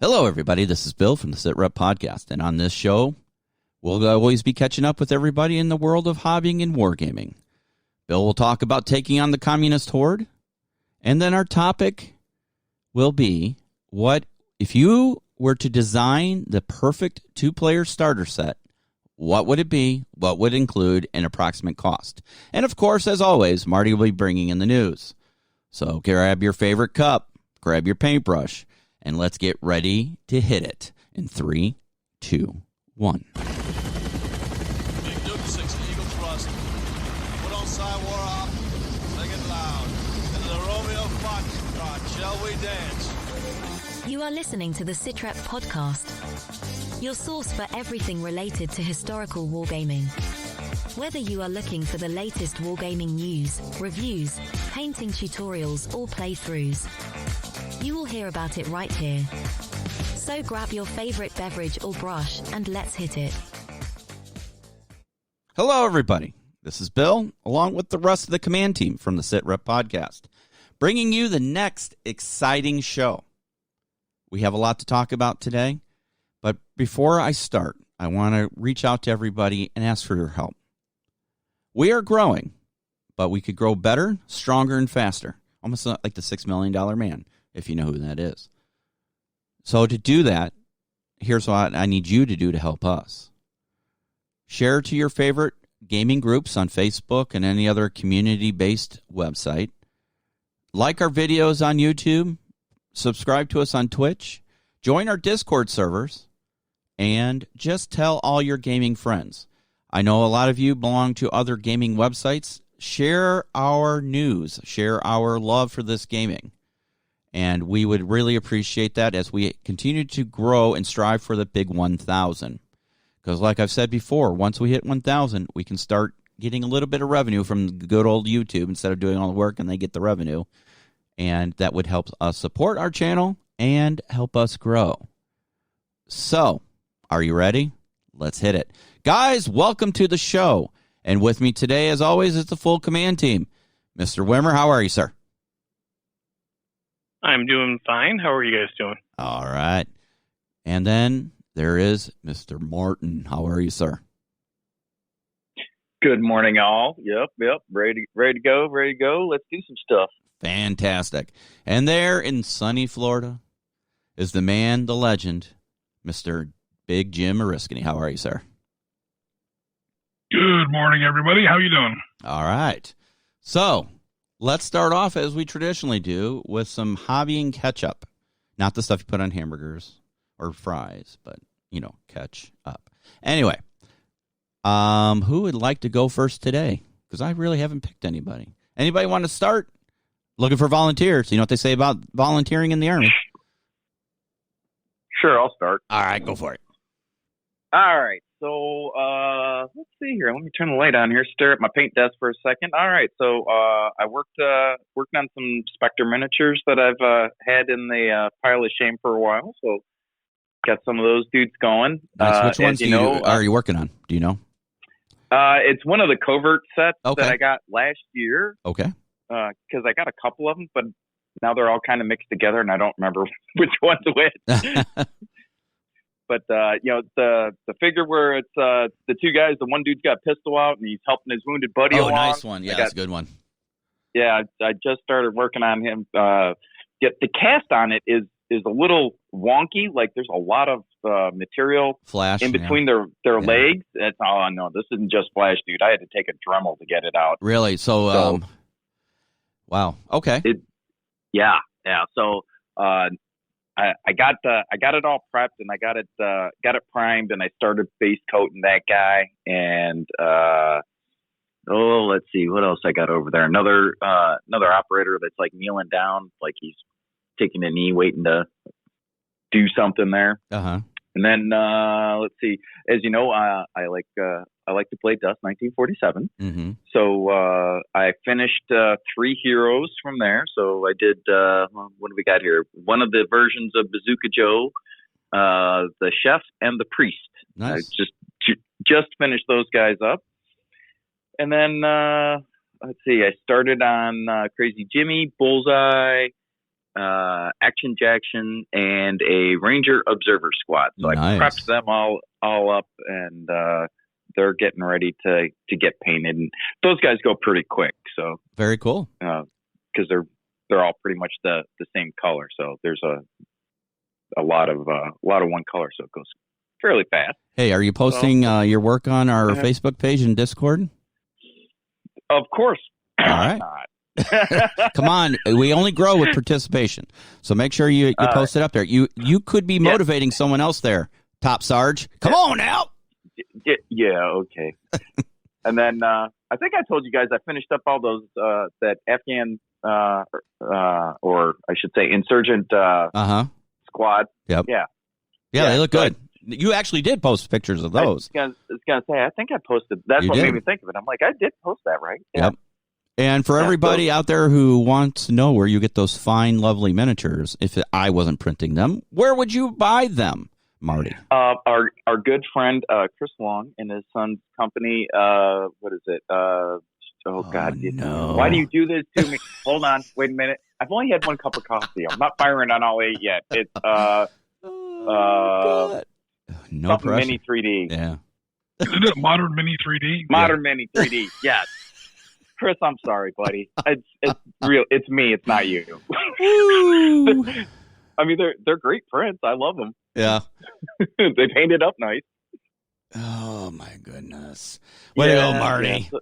Hello, everybody. This is Bill from the Sit Rep Podcast, and on this show, we'll always be catching up with everybody in the world of hobbying and wargaming. Bill will talk about taking on the communist horde, and then our topic will be, what if you were to design the perfect two-player starter set, what would it be, what would it include, and approximate cost? And of course, as always, Marty will be bringing in the news. So grab your favorite cup, grab your paintbrush, and let's get ready to hit it in 3, 2, 1. Big Duke 6 Eagle thrust. Put on War Hop. Sing it loud. Into the Romeo Foxtrot. Shall we dance? You are listening to the Sitrep Podcast, your source for everything related to historical wargaming. Whether you are looking for the latest wargaming news, reviews, painting tutorials, or playthroughs, you will hear about it right here. So grab your favorite beverage or brush and let's hit it. Hello, everybody. This is Bill, along with the rest of the command team from the Sit Rep Podcast, bringing you the next exciting show. We have a lot to talk about today, but before I start, I want to reach out to everybody and ask for your help. We are growing, but we could grow better, stronger, and faster. Almost like the $6 Million Man, if you know who that is. So to do that, here's what I need you to do to help us. Share to your favorite gaming groups on Facebook and any other community-based website. Like our videos on YouTube. Subscribe to us on Twitch. Join our Discord servers. And just tell all your gaming friends. I know a lot of you belong to other gaming websites. Share our news. Share our love for this gaming. And we would really appreciate that as we continue to grow and strive for the big 1,000. Because like I've said before, once we hit 1,000, we can start getting a little bit of revenue from good old YouTube instead of doing all the work and they get the revenue. And that would help us support our channel and help us grow. So, are you ready? Let's hit it. Guys, welcome to the show. And with me today, as always, is the full command team. Mr. Wimmer, how are you, sir? I'm doing fine. How are you guys doing? All right. And then there is Mr. Martin. How are you, sir? Good morning, all. Yep. Ready to go. Let's do some stuff. Fantastic. And there in sunny Florida is the man, the legend, Mr. Big Jim Oriskany. How are you, sir? Good morning, everybody. How you doing? All right. So let's start off, as we traditionally do, with some hobbying catch-up. Not the stuff you put on hamburgers or fries, but, catch up. Anyway, who would like to go first today? Because I really haven't picked anybody. Anybody want to start? Looking for volunteers. You know what they say about volunteering in the Army? Sure, I'll start. All right, go for it. All right. So, let's see here. Let me turn the light on here. Stare at my paint desk for a second. All right. So, I worked on some Spectre miniatures that I've had in the pile of shame for a while. So, got some of those dudes going. Nice. Which ones are you working on? Do you know? It's one of the covert sets that I got last year. Okay. Because I got a couple of them, but now they're all kind of mixed together, and I don't remember which one's which. But the figure where it's the two guys, the one dude's got a pistol out and he's helping his wounded buddy along. Oh, nice one. Yeah, that's a good one. Yeah, I just started working on him. The cast on it is a little wonky. Like there's a lot of material flash in between their legs. It's no, this isn't just flash, dude. I had to take a Dremel to get it out. Really? So wow. Okay. Yeah. So I got it all prepped and I got it primed and I started base coating that guy and let's see what else I got over there. Another operator that's like kneeling down, like he's taking a knee, waiting to do something there. Uh-huh. And then let's see. As you know, I like to play Dust 1947. Mm-hmm. So I finished 3 heroes from there. So I did. What do we got here? One of the versions of Bazooka Joe, the Chef, and the Priest. Nice. I just finished those guys up. And then let's see. I started on Crazy Jimmy, Bullseye, Action Jackson, and a Ranger Observer Squad. So Nice. I prepped them all up, and they're getting ready to get painted. And those guys go pretty quick. So Very cool. because they're all pretty much the same color. So there's a lot of one color, so it goes fairly fast. Hey, are you posting your work on our Facebook page and Discord? Of course. All right. Come on, we only grow with participation, so make sure you post it up there. You could be motivating someone else there, Top Sarge. Come on now. Yeah, okay. And then I think I told you guys I finished up all those that Afghan or I should say insurgent squad. Yep. Yeah, they look good. You actually did post pictures of those. I was gonna say I think I posted. That's You what did. made me think of it. I'm like, I did post that, right? Yeah. Yep. And for everybody out there who wants to know where you get those fine, lovely miniatures, if I wasn't printing them, where would you buy them, Marty? Our good friend Chris Long and his son's company. What is it? Oh God! No. Why do you do this to me? Hold on, wait a minute. I've only had one cup of coffee. I'm not firing on all 8 yet. It's God. No pressure. Mini 3D. Yeah. Isn't it Modern Mini 3D? Modern Mini 3D. Yes. Chris, I'm sorry, buddy. It's real. It's me. It's not you. I mean, they're great prints. I love them. Yeah. They painted up nice. Oh my goodness. Way to go, Marty. Yeah.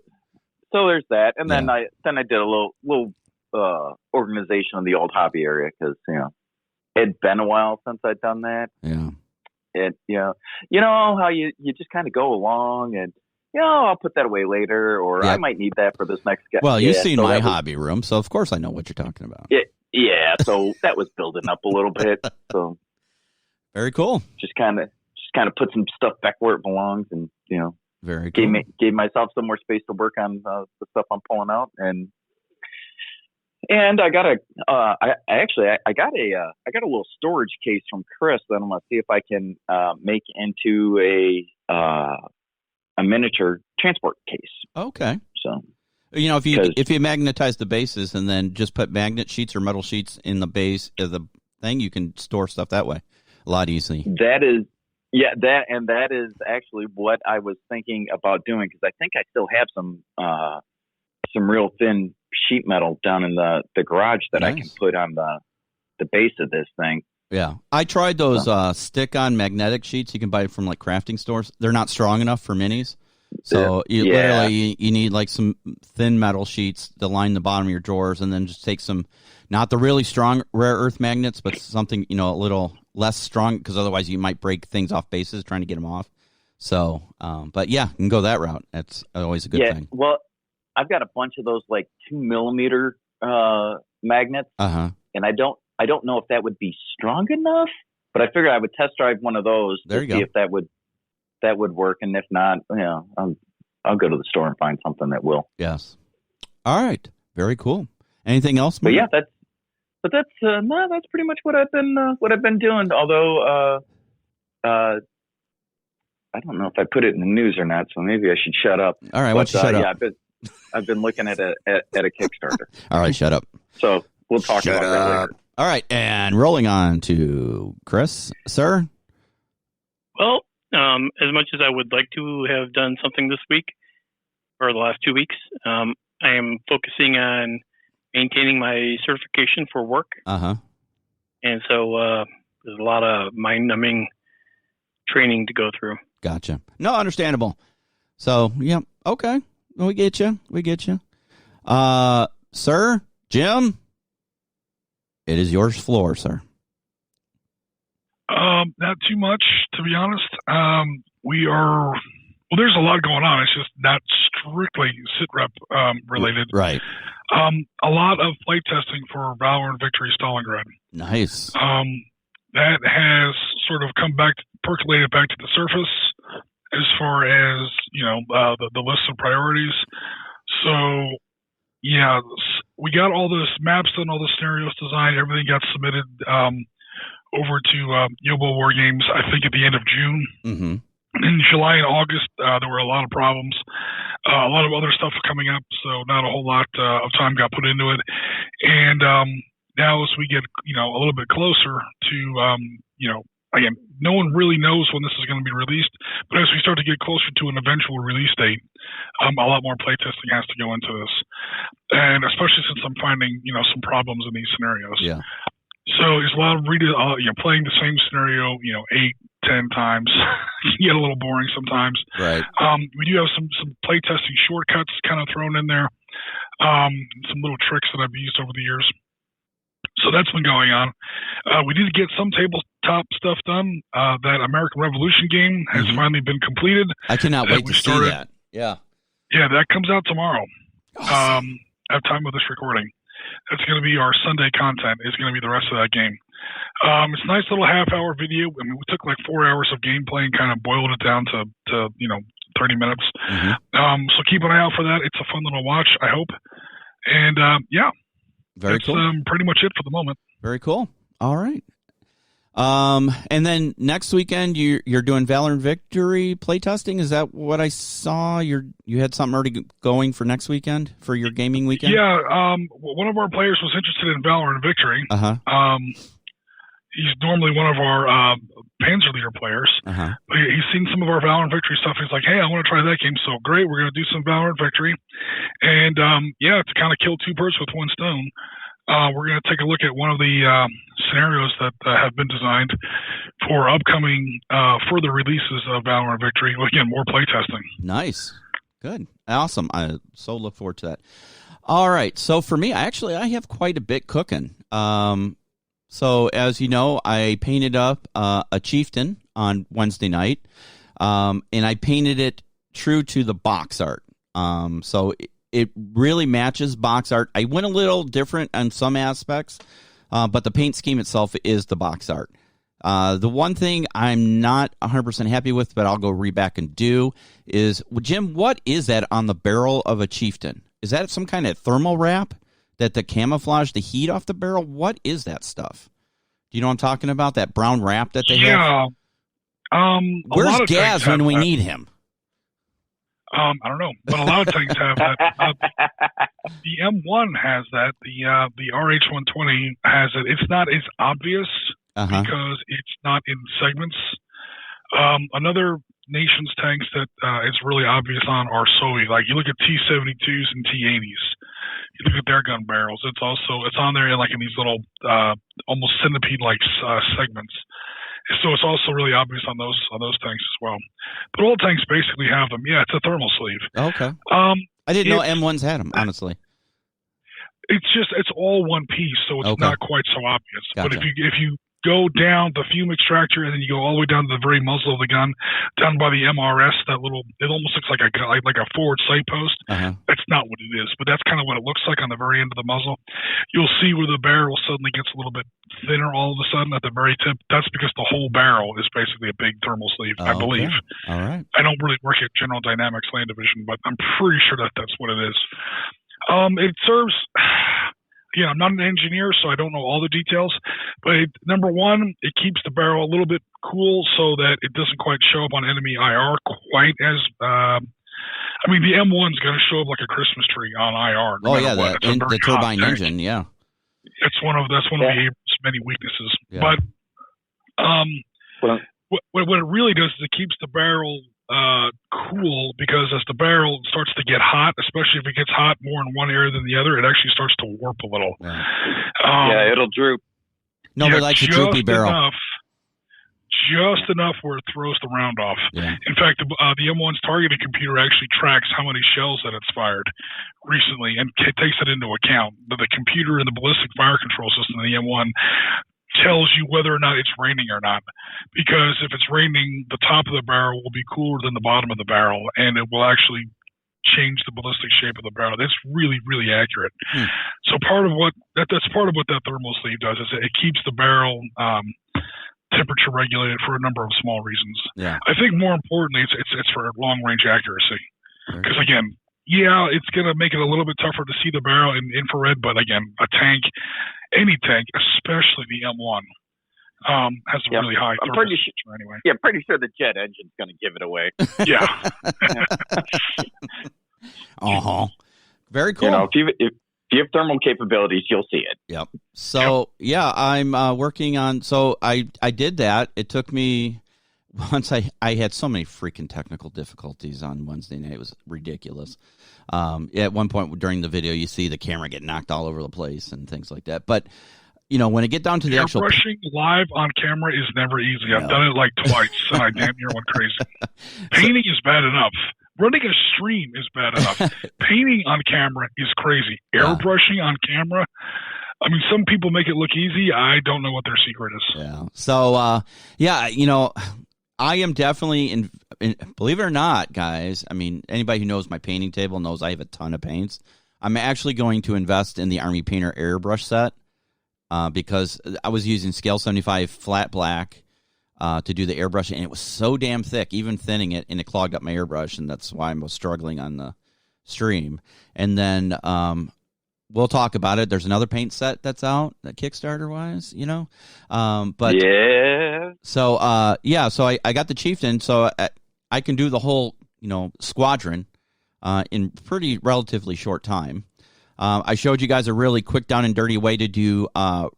So there's that, and then I did a little organization in the old hobby area because it'd been a while since I'd done that. Yeah. And you know how you just kind of go along and. I'll put that away later, or I might need that for this next guy. Well, you've seen my hobby room, so of course I know what you're talking about. Yeah. So that was building up a little bit. So very cool. Just kind of put some stuff back where it belongs, and very cool. Gave myself some more space to work on the stuff I'm pulling out, and I got I got a little storage case from Chris that I'm gonna see if I can make into a miniature transport case. Okay. So, if you magnetize the bases and then just put magnet sheets or metal sheets in the base of the thing, you can store stuff that way a lot easily. That is actually what I was thinking about doing, because I think I still have some real thin sheet metal down in the garage that I can put on the base of this thing. Yeah, I tried those stick-on magnetic sheets. You can buy from like crafting stores. They're not strong enough for minis, so literally you need like some thin metal sheets to line the bottom of your drawers, and then just take some, not the really strong rare earth magnets, but something a little less strong, because otherwise you might break things off bases trying to get them off. So, but yeah, you can go that route. That's always a good thing. Well, I've got a bunch of those like 2mm magnets, and I don't know if that would be strong enough, but I figured I would test drive one of those to see if that would work. And if not, I'll go to the store and find something that will. Yes. All right. Very cool. Anything else? But yeah, that's pretty much what I've been doing. Although, I don't know if I put it in the news or not, so maybe I should shut up. All right. Why don't you shut up? Yeah, I've been looking at a Kickstarter. All right. Shut up. So we'll talk about that later. All right, and rolling on to Chris, sir. Well, as much as I would like to have done something this week, or the last 2 weeks, I am focusing on maintaining my certification for work. And so there's a lot of mind-numbing training to go through. Gotcha. No, understandable. So, yeah, okay. We get you. Sir, Jim? It is yours floor, sir. Not too much, to be honest. There's a lot going on. It's just not strictly SITREP related. Right. A lot of flight testing for Valor and Victory Stalingrad. Nice. That has sort of percolated back to the surface as far as, the list of priorities. So, yeah, we got all this maps done, all the scenarios designed, everything got submitted over to Yobo War Games, I think, at the end of June. Mm-hmm. In July and August, there were a lot of problems, a lot of other stuff coming up, so not a whole lot of time got put into it. And Now, as we get, a little bit closer to, again, no one really knows when this is going to be released, but as we start to get closer to an eventual release date, a lot more playtesting has to go into this. And especially since I'm finding, some problems in these scenarios. Yeah. So it's a lot of playing the same scenario, 8, 10 times. Can get a little boring sometimes. Right. We do have some playtesting shortcuts kind of thrown in there. Some little tricks that I've used over the years. So that's been going on. We did get some tabletop stuff done. That American Revolution game has finally been completed. I cannot wait to see that. Yeah. Yeah, that comes out tomorrow. Awesome. At time of this recording. That's going to be our Sunday content. Is going to be the rest of that game. It's a nice little half-hour video. I mean, we took like 4 hours of gameplay and kind of boiled it down to 30 minutes. So keep an eye out for that. It's a fun little watch, I hope. And very that's cool. Pretty much it for the moment. Very cool. All right. And then next weekend you're doing Valor and Victory playtesting. Is that what I saw? You had something already going for next weekend for your gaming weekend? Yeah. One of our players was interested in Valor and Victory. He's normally one of our Panzerleader players. But he's seen some of our Valor and Victory stuff. He's like, hey, I want to try that game. So great. We're going to do some Valor and Victory. And to kind of kill two birds with one stone, we're going to take a look at one of the scenarios that have been designed for upcoming further releases of Valor and Victory. Well, again, more playtesting. Nice. Good. Awesome. I so look forward to that. All right. So for me, I have quite a bit cooking. So as you know, I painted up a chieftain on Wednesday night, and I painted it true to the box art. So it really matches box art. I went a little different on some aspects, but the paint scheme itself is the box art. The one thing I'm not 100% happy with, but I'll go back and do, is, Jim, what is that on the barrel of a chieftain? Is that some kind of thermal wrap that the camouflage the heat off the barrel? What is that stuff? Do you know what I'm talking about? That brown wrap that they have? Where's Gaz when we need him? I don't know, but a lot of tanks have that. The M1 has that. The RH-120 has it. It's not as obvious because it's not in segments. Another nation's tanks that it's really obvious on are Soviet. Like you look at T-72s and T-80s. You look at their gun barrels. It's on there in these little almost centipede-like segments. So it's also really obvious on those tanks as well. But all tanks basically have them. Yeah, it's a thermal sleeve. Okay. I didn't know M1s had them, honestly. It's all one piece, so it's not quite so obvious. Gotcha. But if you go down the fume extractor and then you go all the way down to the very muzzle of the gun, down by the MRS, it almost looks like a forward sight post. That's not what it is, but that's kind of what it looks like on the very end of the muzzle. You'll see where the barrel suddenly gets a little bit thinner all of a sudden at the very tip. That's because the whole barrel is basically a big thermal sleeve, I believe. All right. I don't really work at General Dynamics Land Division, but I'm pretty sure that's what it is. It serves... Yeah, I'm not an engineer, so I don't know all the details. But number one, it keeps the barrel a little bit cool so that it doesn't quite show up on enemy IR quite as. The M1's going to show up like a Christmas tree on IR. The turbine engine, yeah. That's one of the Abrams' many weaknesses. Yeah. But what it really does is it keeps the barrel cool, because as the barrel starts to get hot, especially if it gets hot more in one area than the other, it actually starts to warp a little. It'll droop. Nobody likes a droopy barrel. Just enough where it throws the round off. Yeah. In fact, the M1's targeting computer actually tracks how many shells that it's fired recently and takes it into account. The computer and the ballistic fire control system in the M1 tells you whether or not it's raining or not, because if it's raining, the top of the barrel will be cooler than the bottom of the barrel, and it will actually change the ballistic shape of the barrel. That's really, really accurate. So that's part of what that thermal sleeve does, is it keeps the barrel temperature regulated for a number of small reasons. Yeah. I think more importantly, it's for long range accuracy, because again, it's going to make it a little bit tougher to see the barrel in infrared, but again, any tank, especially the M1, has a really high thermal temperature anyway. Yeah, I'm pretty sure the jet engine's going to give it away. Yeah. Very cool. If you have thermal capabilities, you'll see it. Yep. So yeah, I'm working on. So I did that. It took me once I had so many freaking technical difficulties on Wednesday night. It was ridiculous. At one point during the video, you see the camera get knocked all over the place and things like that. But when I get down to the actual airbrushing live on camera is never easy. I've done it like twice, and I damn near went crazy. Painting is bad enough. Running a stream is bad enough. Painting on camera is crazy. Airbrushing on camera, I mean, some people make it look easy. I don't know what their secret is. Yeah. So, I am definitely, believe it or not, guys, I mean, anybody who knows my painting table knows I have a ton of paints. I'm actually going to invest in the Army Painter airbrush set because I was using Scale 75 flat black to do the airbrushing, and it was so damn thick, even thinning it, and it clogged up my airbrush, and that's why I was struggling on the stream. And then we'll talk about it. There's another paint set that's out, that Kickstarter-wise, but yeah. So so I got the Chieftain, so I can do the whole squadron in pretty relatively short time. I showed you guys a really quick down and dirty way to do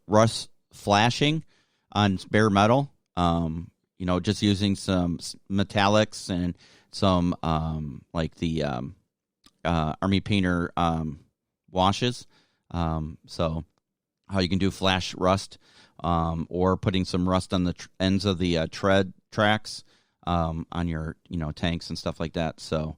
rust flashing on bare metal. Just using some metallics and some like the Army Painter washes. So how you can do flash rust, or putting some rust on the ends of the tread tracks on your tanks and stuff like that. So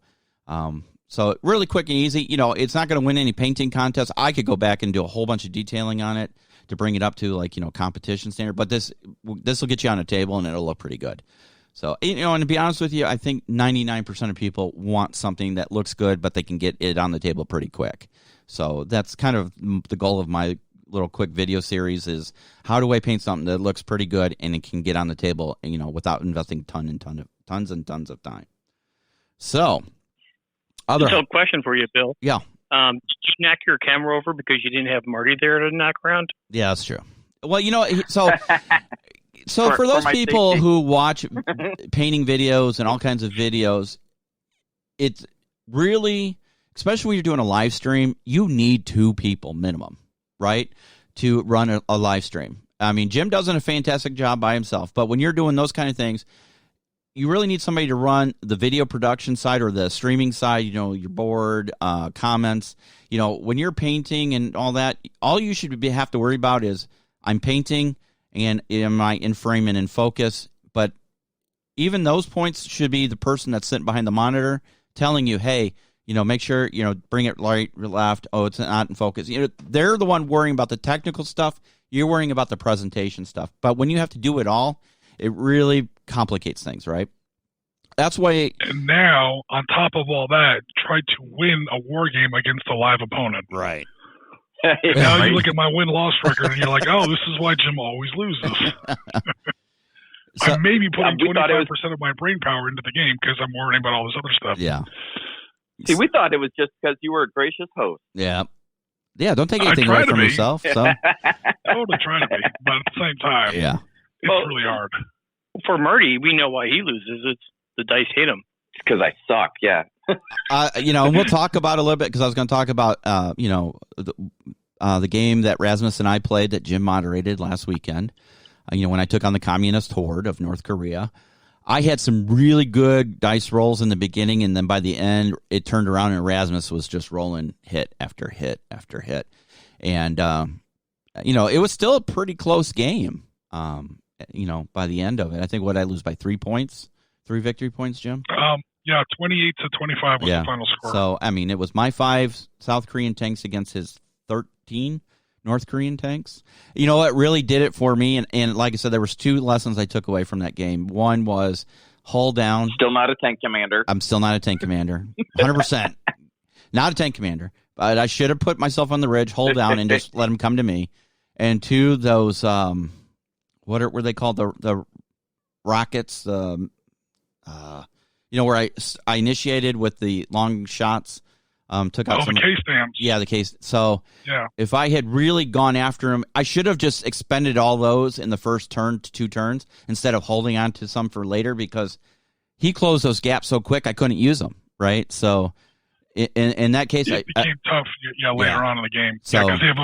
really quick and easy. It's not going to win any painting contests. I could go back and do a whole bunch of detailing on it to bring it up to competition standard, but this will get you on a table and it'll look pretty good. So, and to be honest with you, I think 99% of people want something that looks good, but they can get it on the table pretty quick. So that's kind of the goal of my little quick video series is how do I paint something that looks pretty good and it can get on the table, without investing tons and tons of time. So, question for you, Bill. Yeah. Did you knock your camera over because you didn't have Marty there to knock around? Yeah, that's true. Well, so for those people who watch painting videos and all kinds of videos, it's really, especially when you're doing a live stream, you need 2 people minimum, right, to run a live stream. I mean, Jim does a fantastic job by himself, but when you're doing those kind of things, you really need somebody to run the video production side or the streaming side, your board, comments. When you're painting and all that, all you should have to worry about is I'm painting and am I in frame and in focus. But even those points should be the person that's sitting behind the monitor telling you, hey, make sure, bring it right, left. Oh, it's not in focus. They're the one worrying about the technical stuff. You're worrying about the presentation stuff. But when you have to do it all, it really complicates things, right? That's why. And now, on top of all that, try to win a war game against a live opponent. Right. Now you look at my win-loss record and you're like, oh, this is why Jim always loses. I may be putting 25% of my brain power into the game because I'm worrying about all this other stuff. Yeah. See, we thought it was just because you were a gracious host. Yeah. Yeah, don't take anything away from yourself. So. I would try to be, but at the same time, it's really hard. For Marty, we know why he loses. It's the dice hate him. It's because I suck, yeah. And we'll talk about it a little bit because I was going to talk about, the game that Rasmus and I played that Jim moderated last weekend. When I took on the communist horde of North Korea. I had some really good dice rolls in the beginning, and then by the end, it turned around and Rasmus was just rolling hit after hit after hit. And, it was still a pretty close game, by the end of it. I think, I lose by 3 points? 3 victory points, Jim? 28 to 25 was the final score. So, it was my 5 South Korean tanks against his 13 North Korean tanks. You know what really did it for me? And like I said, there was 2 lessons I took away from that game. One was hull down. Still not a tank commander. I'm still not a tank commander. 100%. Not a tank commander. But I should have put myself on the ridge, hull down, and just let them come to me. And 2, those, what were they called? The rockets, where I initiated with the long shots. Took out some the case dams. Yeah, the case. So if I had really gone after him, I should have just expended all those in the first turn to 2 turns instead of holding on to some for later because he closed those gaps so quick I couldn't use them, right? So in that case, it became tough. Later on in the game. So, because they have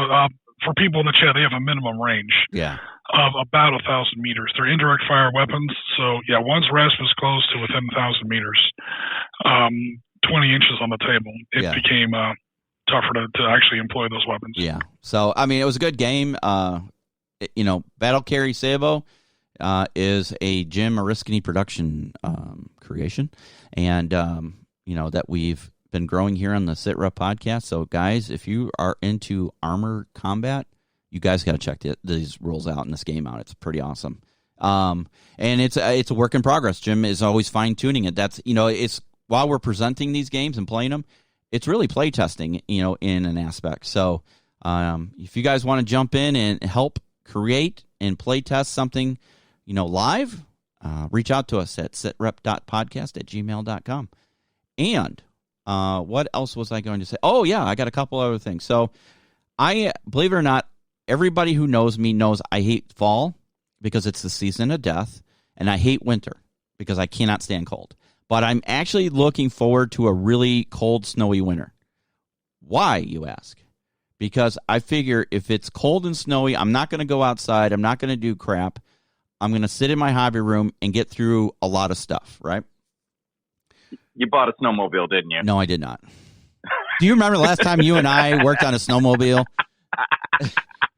for people in the chat, they have a minimum range. Yeah. Of about 1,000 meters. They're indirect fire weapons. So once RASP was close to within 1,000 meters, 20 inches on the table, it became tougher to actually employ those weapons. Yeah. So I mean, it was a good game. Battle Carry Sabo is a Jim Oriskany production creation, and that we've been growing here on the SitRep podcast. So guys, if you are into armor combat, you guys got to check these rules out and this game out. It's pretty awesome. And it's a work in progress. Jim is always fine tuning it. That's it's while we're presenting these games and playing them, it's really play testing, in an aspect. So if you guys want to jump in and help create and play test something, live, reach out to us at sitrep.podcast@gmail.com. And what else was I going to say? Oh, yeah, I got a couple other things. So believe it or not, everybody who knows me knows I hate fall because it's the season of death, and I hate winter because I cannot stand cold. But I'm actually looking forward to a really cold, snowy winter. Why, you ask? Because I figure if it's cold and snowy, I'm not going to go outside. I'm not going to do crap. I'm going to sit in my hobby room and get through a lot of stuff, right? You bought a snowmobile, didn't you? No, I did not. Do you remember the last time you and I worked on a snowmobile?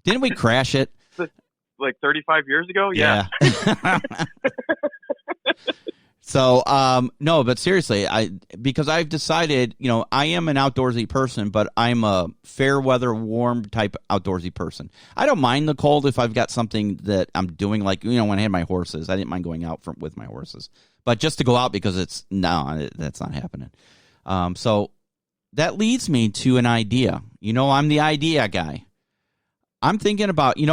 Didn't we crash it? Like 35 years ago? Yeah. So, no, but seriously, because I've decided, I am an outdoorsy person, but I'm a fair weather, warm type outdoorsy person. I don't mind the cold if I've got something that I'm doing, like, when I had my horses. I didn't mind going out with my horses. But just to go out because that's not happening. So that leads me to an idea. I'm the idea guy. I'm thinking about, we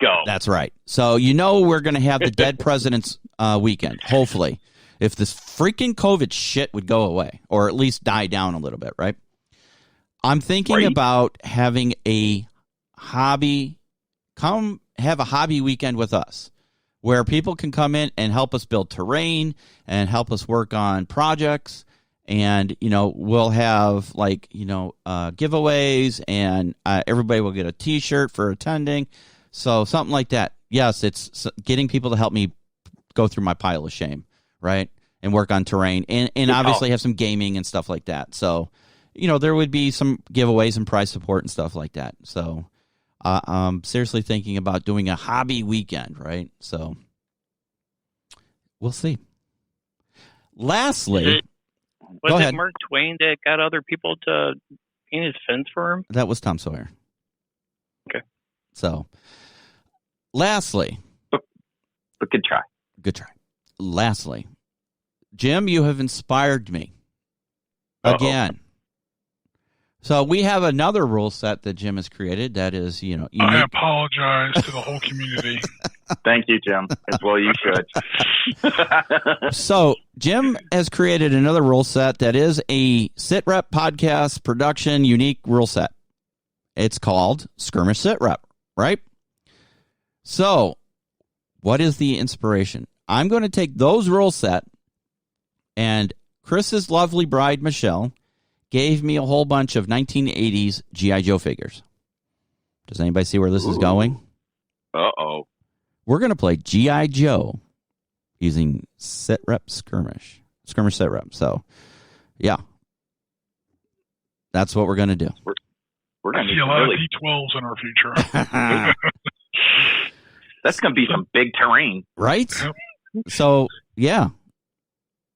go. That's right. So, we're going to have the Dead President's weekend, hopefully, if this freaking COVID shit would go away, or at least die down a little bit, right? I'm thinking about having a hobby, come have a hobby weekend with us, where people can come in and help us build terrain and help us work on projects. And, we'll have, giveaways, and everybody will get a T-shirt for attending. So something like that. Yes, it's getting people to help me go through my pile of shame, right, and work on terrain. And obviously have some gaming and stuff like that. So, there would be some giveaways and prize support and stuff like that. So I'm seriously thinking about doing a hobby weekend, right? So we'll see. Lastly... Was it Mark Twain that got other people to paint his fence for him? That was Tom Sawyer. Okay. So, lastly. But good try. Good try. Lastly, Jim, you have inspired me. Again. So, we have another rule set that Jim has created that is, unique. I apologize to the whole community. Thank you, Jim. As well you should. So, Jim has created another rule set that is a SitRep podcast production unique rule set. It's called Skirmish SitRep, right? So, what is the inspiration? I'm going to take those rule set, and Chris's lovely bride, Michelle, gave me a whole bunch of 1980s G.I. Joe figures. Does anybody see where this is going? Uh-oh. We're going to play G.I. Joe using SitRep Skirmish SitRep. So, yeah. That's what we're going to do. We're going to see a lot of D12s in our future. That's going to be some big terrain. Right? Yep. So, yeah.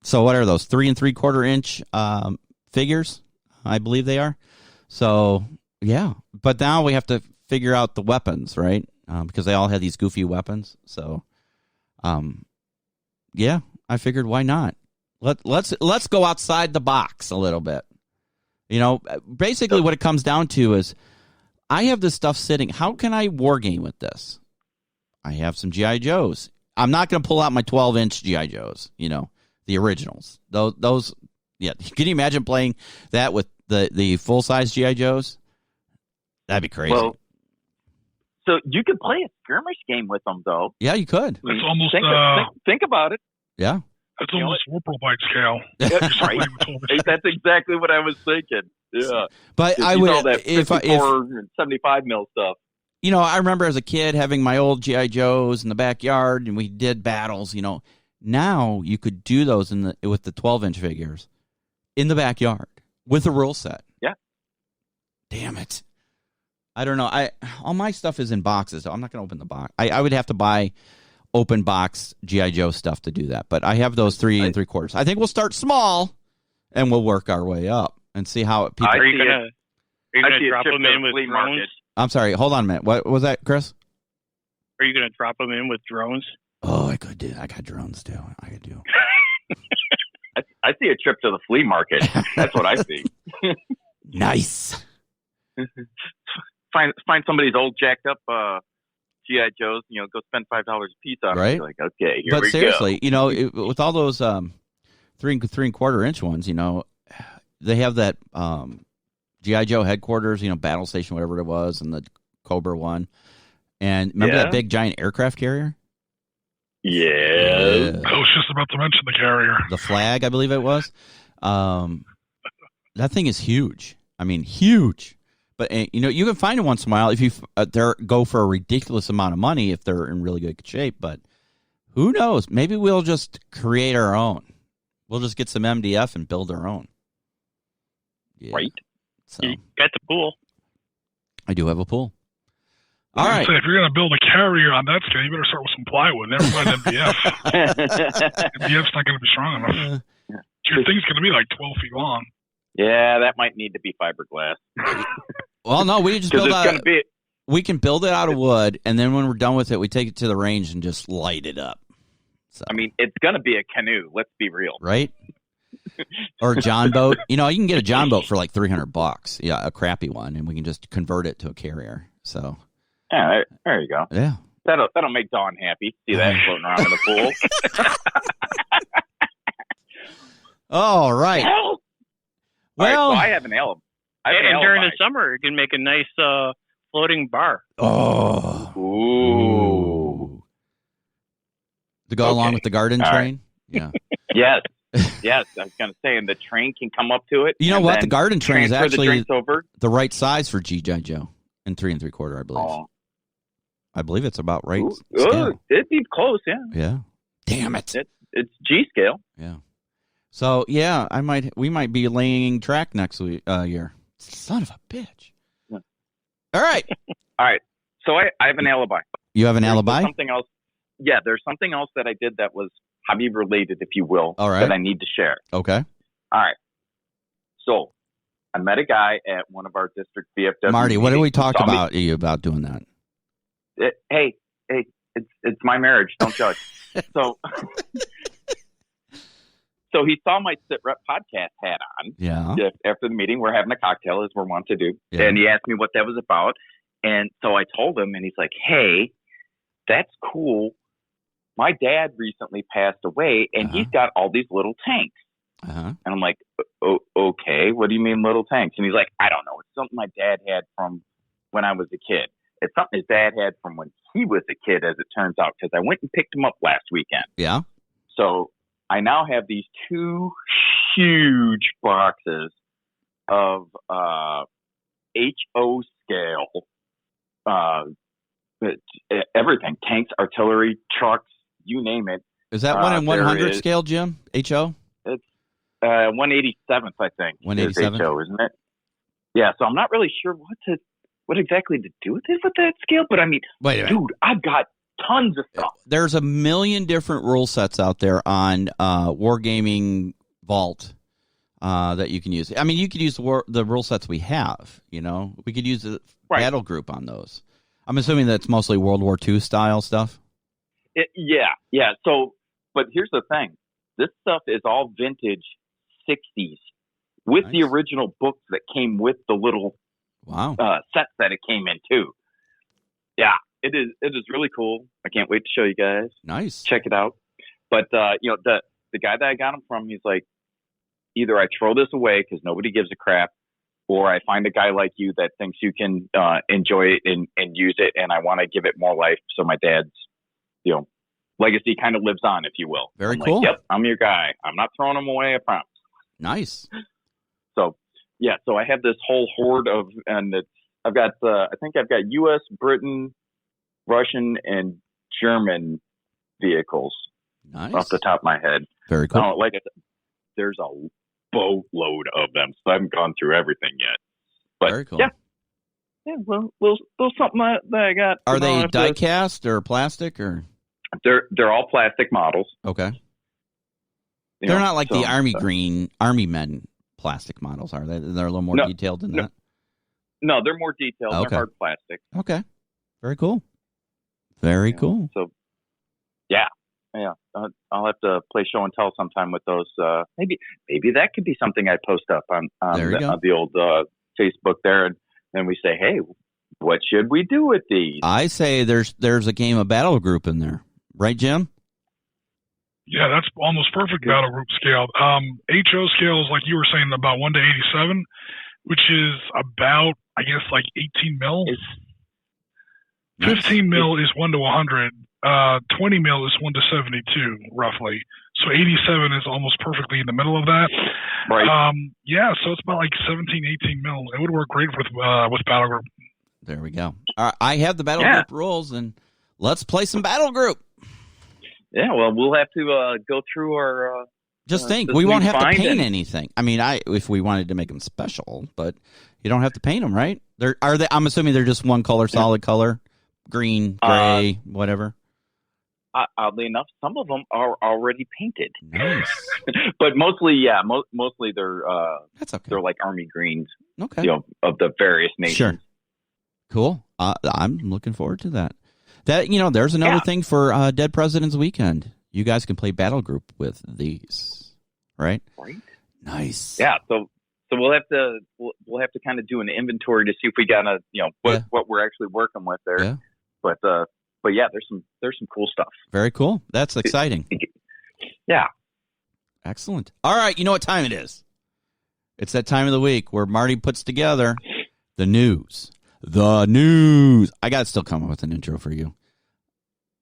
So, what are those? 3 3/4 inch figures? I believe they are. So, yeah. But now we have to figure out the weapons, right? Because they all had these goofy weapons. So, yeah, I figured why not? Let's go outside the box a little bit. Basically what it comes down to is I have this stuff sitting. How can I war game with this? I have some G.I. Joes. I'm not going to pull out my 12-inch G.I. Joes, the originals. Those, yeah. Can you imagine playing that with the full-size G.I. Joes? That'd be crazy. Well, so you could play a skirmish game with them, though. Yeah, you could. It's almost think about it. Yeah. That's almost Warple bike scale. That's right. That's exactly what I was thinking. Yeah. But I you would know that if 54 and 75 mil stuff. You know, I remember as a kid having my old G.I. Joes in the backyard, and we did battles. You know, now you could do those with the 12-inch figures in the backyard with a rule set. Yeah. Damn it. I don't know. All my stuff is in boxes, so I'm not going to open the box. I would have to buy open box G.I. Joe stuff to do that, but I have those 3 3/4. I think we'll start small, and we'll work our way up and see how people. Are you gonna drop them in with drones? Market. I'm sorry. Hold on a minute. What was that, Chris? Are you gonna drop them in with drones? Oh, I could do. I got drones too. I could do. I see a trip to the flea market. That's what I see. Nice. Find somebody's old jacked up G.I. Joes. You know, go spend $5 a piece on right? it. Like, okay, here but we seriously, go. you know, with all those 3 3/4 ones, you know, they have that G.I. Joe headquarters, you know, battle station, whatever it was, and the Cobra one. And remember that big giant aircraft carrier? Yeah. I was just about to mention the carrier. The Flag, I believe it was. That thing is huge. I mean, huge. But, you know, you can find it once in a while if you go for a ridiculous amount of money if they're in really good shape. But who knows? Maybe we'll just create our own. We'll just get some MDF and build our own. Yeah. Right. So, You got the pool. I do have a pool. I All was right. gonna say, if you're going to build a carrier on that scale, you better start with some plywood. Never mind MDF. MDF's not going to be strong enough. Your thing's going to be like 12 feet long. Yeah, that might need to be fiberglass. Well, no, we just build out. Be... We can build it out of wood, and then when we're done with it, we take it to the range and just light it up. So, I mean, it's going to be a canoe. Let's be real. Right? Or a John boat. You know, you can get a John boat for like $300. Yeah, a crappy one, and we can just convert it to a carrier. So, yeah, there you go. Yeah, that'll make Dawn happy. See that floating around in the pool. All right. Hell. Well, all right, so I have an alibi. And during the summer, you can make a nice floating bar. Oh. Ooh. To go along with the garden train? Right. Yeah. Yes. I was going to say, and the train can come up to it. You know what? The garden train is actually the right size for G.I. Joe in 3 3/4, I believe. Oh. I believe it's about right. It'd be close, yeah. Yeah. Damn it. It's G scale. Yeah. So yeah, we might be laying track next year. Son of a bitch. Yeah. All right. All right. So I have an alibi. You have an alibi? Something else. Yeah, there's something else that I did that was hobby related, if you will, all right, that I need to share. Okay. All right. So I met a guy at one of our district VFW. Marty, what did we talk about doing that? Hey, it's my marriage. Don't judge. So he saw my Sit Rep podcast hat on. Yeah. After the meeting, we're having a cocktail, as we're wont to do. Yeah. And he asked me what that was about. And so I told him, and he's like, hey, that's cool. My dad recently passed away, and he's got all these little tanks. And I'm like, okay, what do you mean little tanks? And he's like, I don't know. It's something my dad had from when I was a kid. It's something his dad had from when he was a kid, as it turns out, because I went and picked him up last weekend. Yeah. So I now have these 2 huge boxes of HO scale, everything, tanks, artillery, trucks, you name it. Is that 1 in 100 scale, Jim? HO? It's 187th, I think. 187th? HO, isn't it? Yeah, so I'm not really sure what exactly to do with that scale, but I mean, wait a minute. Dude, I've got tons of stuff. There's a million different rule sets out there on Wargaming Vault that you can use. I mean, you could use the rule sets we have. You know, we could use the battle group on those. I'm assuming that's mostly World War II style stuff. Yeah. So, but here's the thing: this stuff is all vintage 60s with the original books that came with the little sets that it came in too. Yeah. It is really cool. I can't wait to show you guys. Nice. Check it out. But, the guy that I got them from, he's like, either I throw this away because nobody gives a crap, or I find a guy like you that thinks you can enjoy it and use it, and I want to give it more life so my dad's, legacy kind of lives on, if you will. Very I'm cool. Like, yep, I'm your guy. I'm not throwing them away, I promise. Nice. So, yeah, so I have this whole horde of, and I think I've got U.S., Britain, Russian, and German vehicles off the top of my head. Very cool. Like I said, there's a boatload of them, so I haven't gone through everything yet. But very cool. Yeah, well, something that I got. Are they die cast or plastic or? They're all plastic models. Okay. They're not like the Army men plastic models, are they? They're a little more detailed than that. No, they're more detailed. Okay. They're hard plastic. Okay. Very cool. Very cool. So, yeah. I'll have to play show and tell sometime with those. Maybe that could be something I post up on the old Facebook there, and then we say, hey, what should we do with these? I say there's a game of battle group in there, right, Jim? Yeah, that's almost perfect battle group scale. HO scale is like you were saying, about 1 to 87, which is about, I guess, like 18 mil. 15 mil is 1 to 100. 20 mil is 1 to 72, roughly. So 87 is almost perfectly in the middle of that. Right. Yeah, so it's about like 17, 18 mil. It would work great with battle group. There we go. All right, I have the battle group rules, and let's play some battle group. Yeah, well, we'll have to go through our. Just think, we won't have to paint anything. I mean, if we wanted to make them special, but you don't have to paint them, right? Are they? I'm assuming they're just one color, solid color, green, gray, whatever. Oddly enough, some of them are already painted. Nice. But mostly, mostly they're that's okay. They're like army greens. Okay. Of the various nations. Sure. Cool. I'm looking forward to that. There's another thing for Dead President's Weekend. You guys can play battle group with these, right? Right. Nice. Yeah. So we'll have to kind of do an inventory to see if we got what we're actually working with there. Yeah. But yeah, there's some cool stuff. Very cool. That's exciting. Yeah. Excellent. All right. You know what time it is? It's that time of the week where Marty puts together the news. The news. I got to still come up with an intro for you.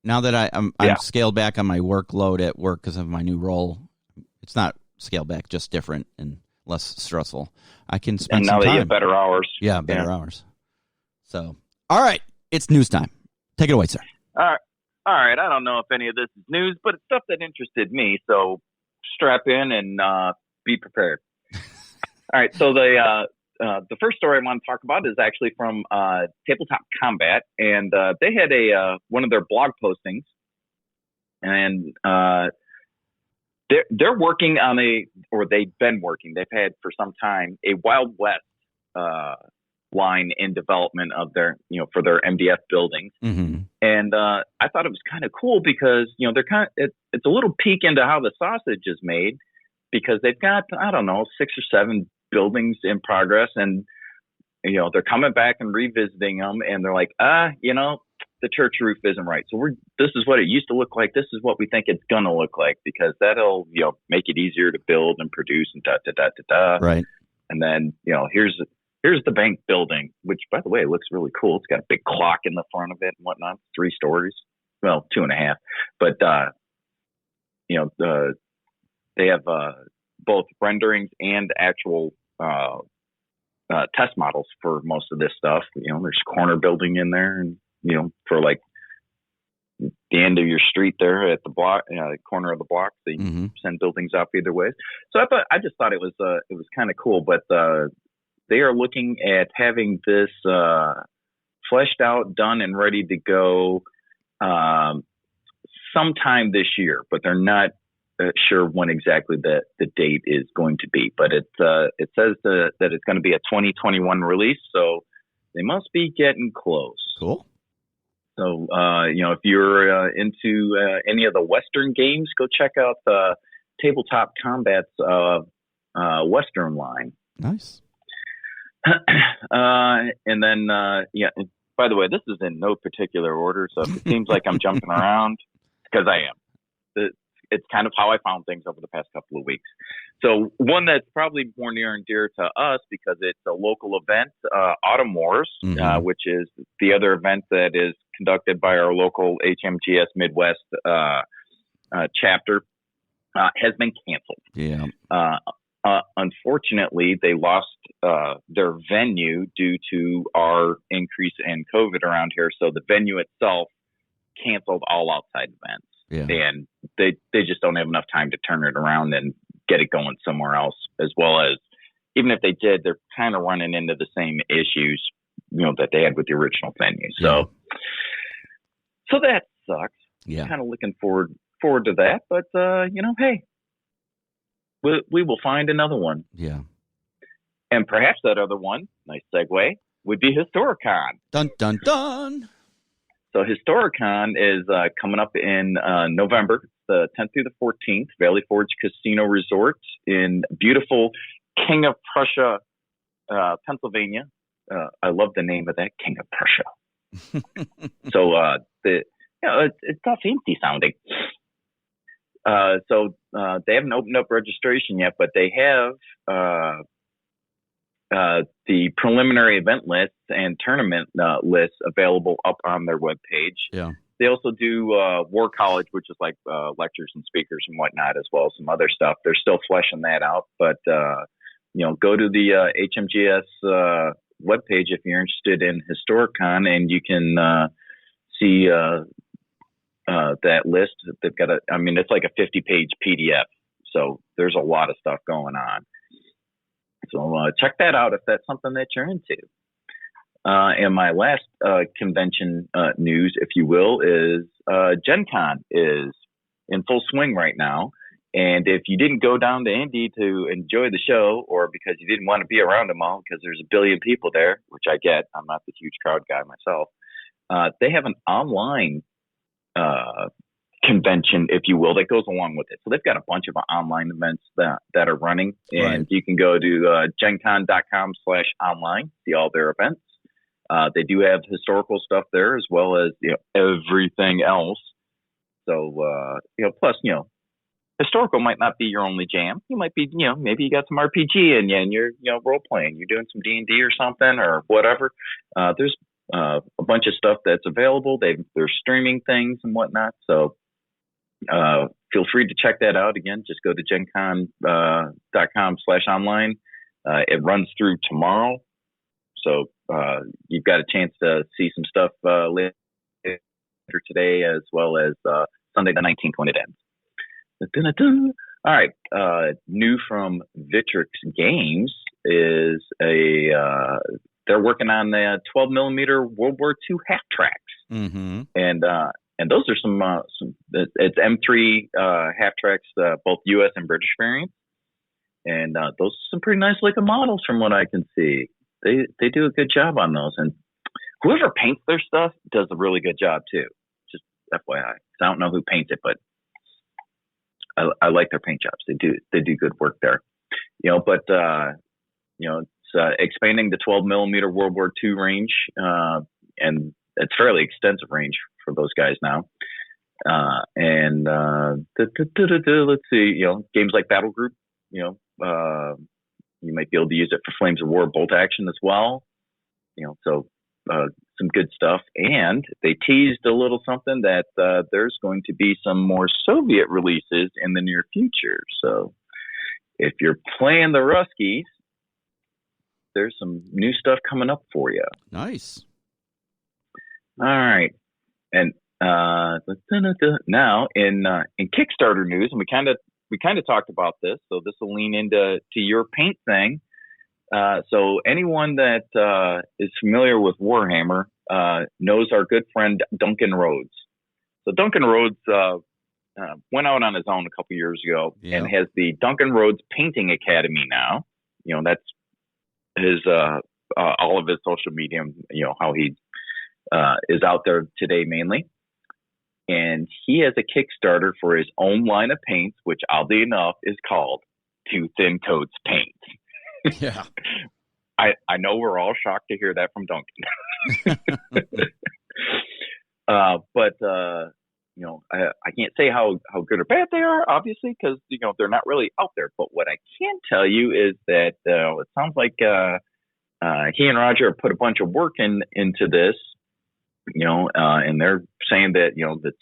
Now that I'm scaled back on my workload at work because of my new role, it's not scaled back, just different and less stressful. I can spend some time. And now that you have better hours. Yeah, better hours. So, all right, it's news time. Take it away, sir. All right. I don't know if any of this is news, but it's stuff that interested me. So strap in and be prepared. All right. So the first story I want to talk about is actually from Tabletop Combat, and they had one of their blog postings, and they're working on they've been working. They've had for some time a Wild West line in development of their for their MDF buildings, and I thought it was kind of cool because they're it's a little peek into how the sausage is made, because they've got 6 or 7 buildings in progress, and they're coming back and revisiting them, and they're like, the church roof isn't right, so this is what it used to look like, this is what we think it's gonna look like, because that'll make it easier to build and produce and right. And then here's the bank building, which by the way looks really cool. It's got a big clock in the front of it and whatnot. 3 stories, well 2.5, but they have both renderings and actual test models for most of this stuff. There's corner building in there, and for like the end of your street there at the block, corner of the block, they send buildings up either way. So I just thought it was kind of cool. But they are looking at having this fleshed out, done, and ready to go sometime this year, but they're not sure when exactly the date is going to be, but it says that it's going to be a 2021 release, so they must be getting close. Cool. So if you're into any of the Western games, go check out the Tabletop Combat's Western line. Nice. And then by the way, this is in no particular order, so if it seems like I'm jumping around, because I am. It's kind of how I found things over the past couple of weeks. So one that's probably more near and dear to us because it's a local event, Autumn Wars, which is the other event that is conducted by our local HMGS Midwest chapter, has been canceled. Yeah. Unfortunately, they lost their venue due to our increase in COVID around here. So the venue itself canceled all outside events. Yeah. And they just don't have enough time to turn it around and get it going somewhere else, as well as, even if they did, they're kind of running into the same issues, that they had with the original venue. So that sucks. Yeah. Kind of looking forward to that, but hey, we will find another one. Yeah. And perhaps that other one, nice segue, would be Historicon. Dun, dun, dun. So Historicon is coming up in November, the 10th through the 14th, Valley Forge Casino Resort in beautiful King of Prussia, Pennsylvania. I love the name of that, King of Prussia. So it's not fancy sounding. So they haven't opened up registration yet, but they have the preliminary event lists and tournament lists available up on their webpage. Yeah. They also do War College, which is like lectures and speakers and whatnot, as well as some other stuff. They're still fleshing that out, but go to the HMGS webpage if you're interested in Historicon, and you can see that list. They've got it's like a 50-page PDF, so there's a lot of stuff going on. So check that out if that's something that you're into. And my last convention news, if you will, is Gen Con is in full swing right now. And if you didn't go down to Indy to enjoy the show, or because you didn't want to be around them all because there's a billion people there, which I get, I'm not the huge crowd guy myself, they have an online convention, if you will, that goes along with it. So they've got a bunch of online events that are running, and right. You can go to gencon.com/online, see all their events. They do have historical stuff there as well as everything else. So plus historical might not be your only jam. You might be maybe you got some RPG in you and you're role playing. You're doing some D&D or something or whatever. There's a bunch of stuff that's available. They're streaming things and whatnot. So feel free to check that out. Again, just go to gencon.com/online. It runs through tomorrow. So you've got a chance to see some stuff later today, as well as Sunday the 19th when it ends. All right. New from Vitrix Games is they're working on the 12 millimeter World War II half tracks. Mm-hmm. And those are some it's M3 half tracks, both US and British variants. And those are some pretty nice looking models from what I can see. They do a good job on those. And whoever paints their stuff does a really good job too. Just FYI. I don't know who paints it, but I like their paint jobs. They do good work there. But it's expanding the 12 millimeter World War II range, and it's fairly extensive range for those guys now. Let's see, games like Battle Group, you might be able to use it for Flames of War bolt action as well. So some good stuff. And they teased a little something that there's going to be some more Soviet releases in the near future. So if you're playing the Ruskies, there's some new stuff coming up for you. Nice. All right. And now in Kickstarter news, and we kind of talked about this, so this will lean into your paint thing. So anyone that is familiar with Warhammer knows our good friend Duncan Rhodes. So Duncan Rhodes went out on his own a couple years ago and has the Duncan Rhodes Painting Academy now. That's his all of his social media. How he is out there today mainly. And he has a Kickstarter for his own line of paints, which oddly enough is called Too Thin Coats Paint. Yeah. I know we're all shocked to hear that from Duncan. But I can't say how good or bad they are, obviously, because they're not really out there. But what I can tell you is that it sounds like he and Roger put a bunch of work into this, And they're saying that, that's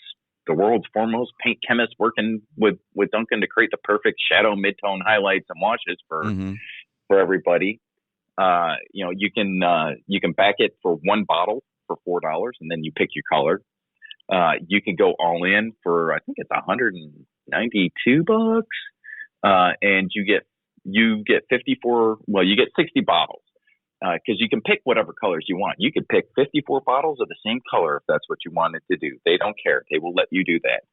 the world's foremost paint chemist working with Duncan to create the perfect shadow, midtone highlights and washes for everybody. You can back it for one bottle for $4, and then you pick your color. You can go all in for, I think it's $192, and you get 54. Well, you get 60 bottles. Because you can pick whatever colors you want. You could pick 54 bottles of the same color if that's what you wanted to do. They don't care. They will let you do that.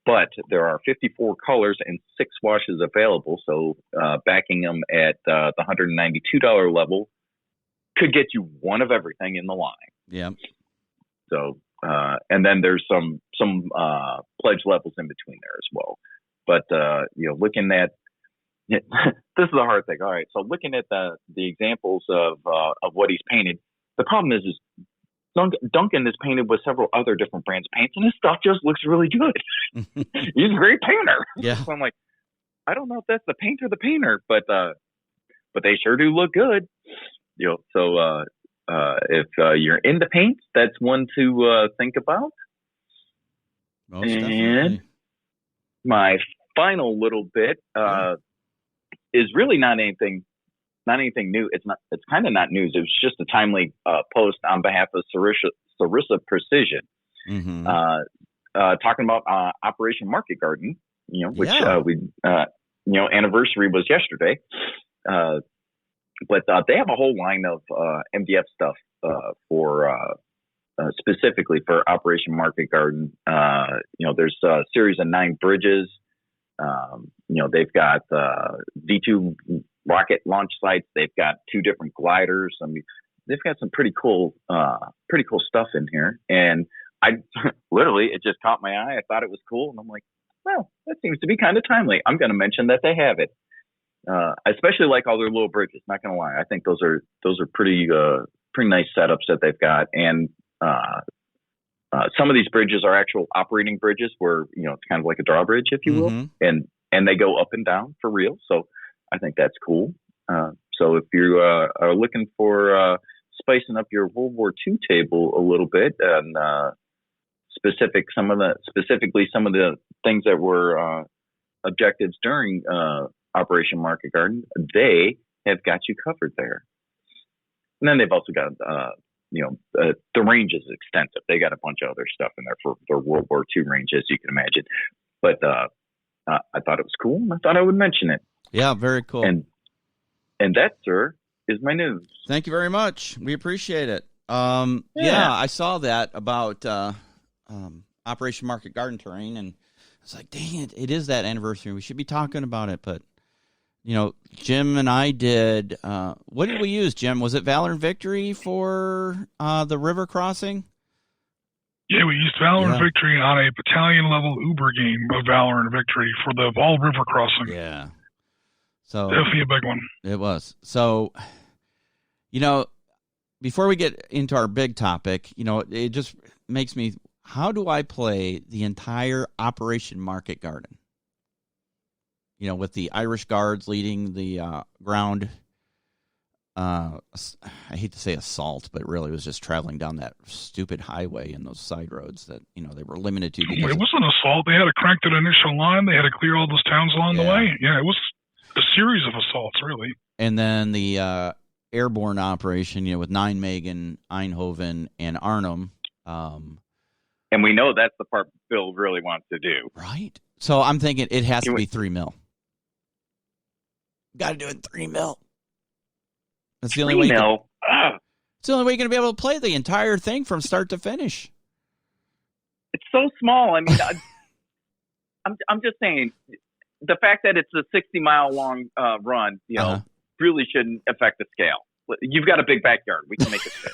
But there are 54 colors and 6 washes available. So backing them at the $192 level could get you one of everything in the line. Yeah. So and then there's some pledge levels in between there as well. But looking at this is the hard thing. All right, so looking at the examples of what he's painted, the problem is Duncan is painted with several other different brands of paints, and his stuff just looks really good. He's a great painter. Yeah. So I'm like, I don't know if that's the paint or the painter, but they sure do look good. So if you're into paint, that's one to think about. Most and definitely. My final little bit is really not anything new. It's kind of not news. It was just a timely post on behalf of Sarissa Precision, talking about Operation Market Garden. Which anniversary was yesterday. But they have a whole line of MDF stuff for specifically for Operation Market Garden. There's a series of 9 bridges. They've got V2 rocket launch sites. They've got 2 different gliders. I mean, they've got some pretty cool stuff in here. And I literally, it just caught my eye. I thought it was cool, and I'm like, well, that seems to be kind of timely. I'm going to mention that they have it. I especially like all their little bridges. Not going to lie, I think those are pretty nice setups that they've got. And some of these bridges are actual operating bridges where, it's kind of like a drawbridge, if you will, and they go up and down for real. So I think that's cool. So if you are looking for spicing up your World War II table a little bit, and specifically some of the things that were objectives during Operation Market Garden, they have got you covered there. And then they've also got the range is extensive. They got a bunch of other stuff in there for their World War II range, as you can imagine. But I thought it was cool, and I thought I would mention it. Yeah, very cool. And that, sir, is my news. Thank you very much. We appreciate it. Yeah, I saw that about Operation Market Garden Terrain, and I was like, dang it, it is that anniversary. We should be talking about it, but Jim and I did. What did we use, Jim? Was it Valor and Victory for the river crossing? Yeah, we used Valor and Victory on a battalion-level Uber game of Valor and Victory for the Vol River crossing. Yeah. So definitely a big one. It was. So, before we get into our big topic, it just makes me, how do I play the entire Operation Market Garden? With the Irish Guards leading the ground, I hate to say assault, but really it was just traveling down that stupid highway and those side roads that, they were limited to. It wasn't assault. They had to crank that initial line. They had to clear all those towns along the way. Yeah, it was a series of assaults, really. And then the airborne operation, with Nijmegen, Eindhoven, and Arnhem. And we know that's the part Bill really wants to do. Right. So I'm thinking it has to be 3 mil. Got to do it 3 mil. That's the only way. It's the only way you're going to be able to play the entire thing from start to finish. It's so small. I mean, I'm just saying, the fact that it's a 60-mile long run, really shouldn't affect the scale. You've got a big backyard. We can make it fit.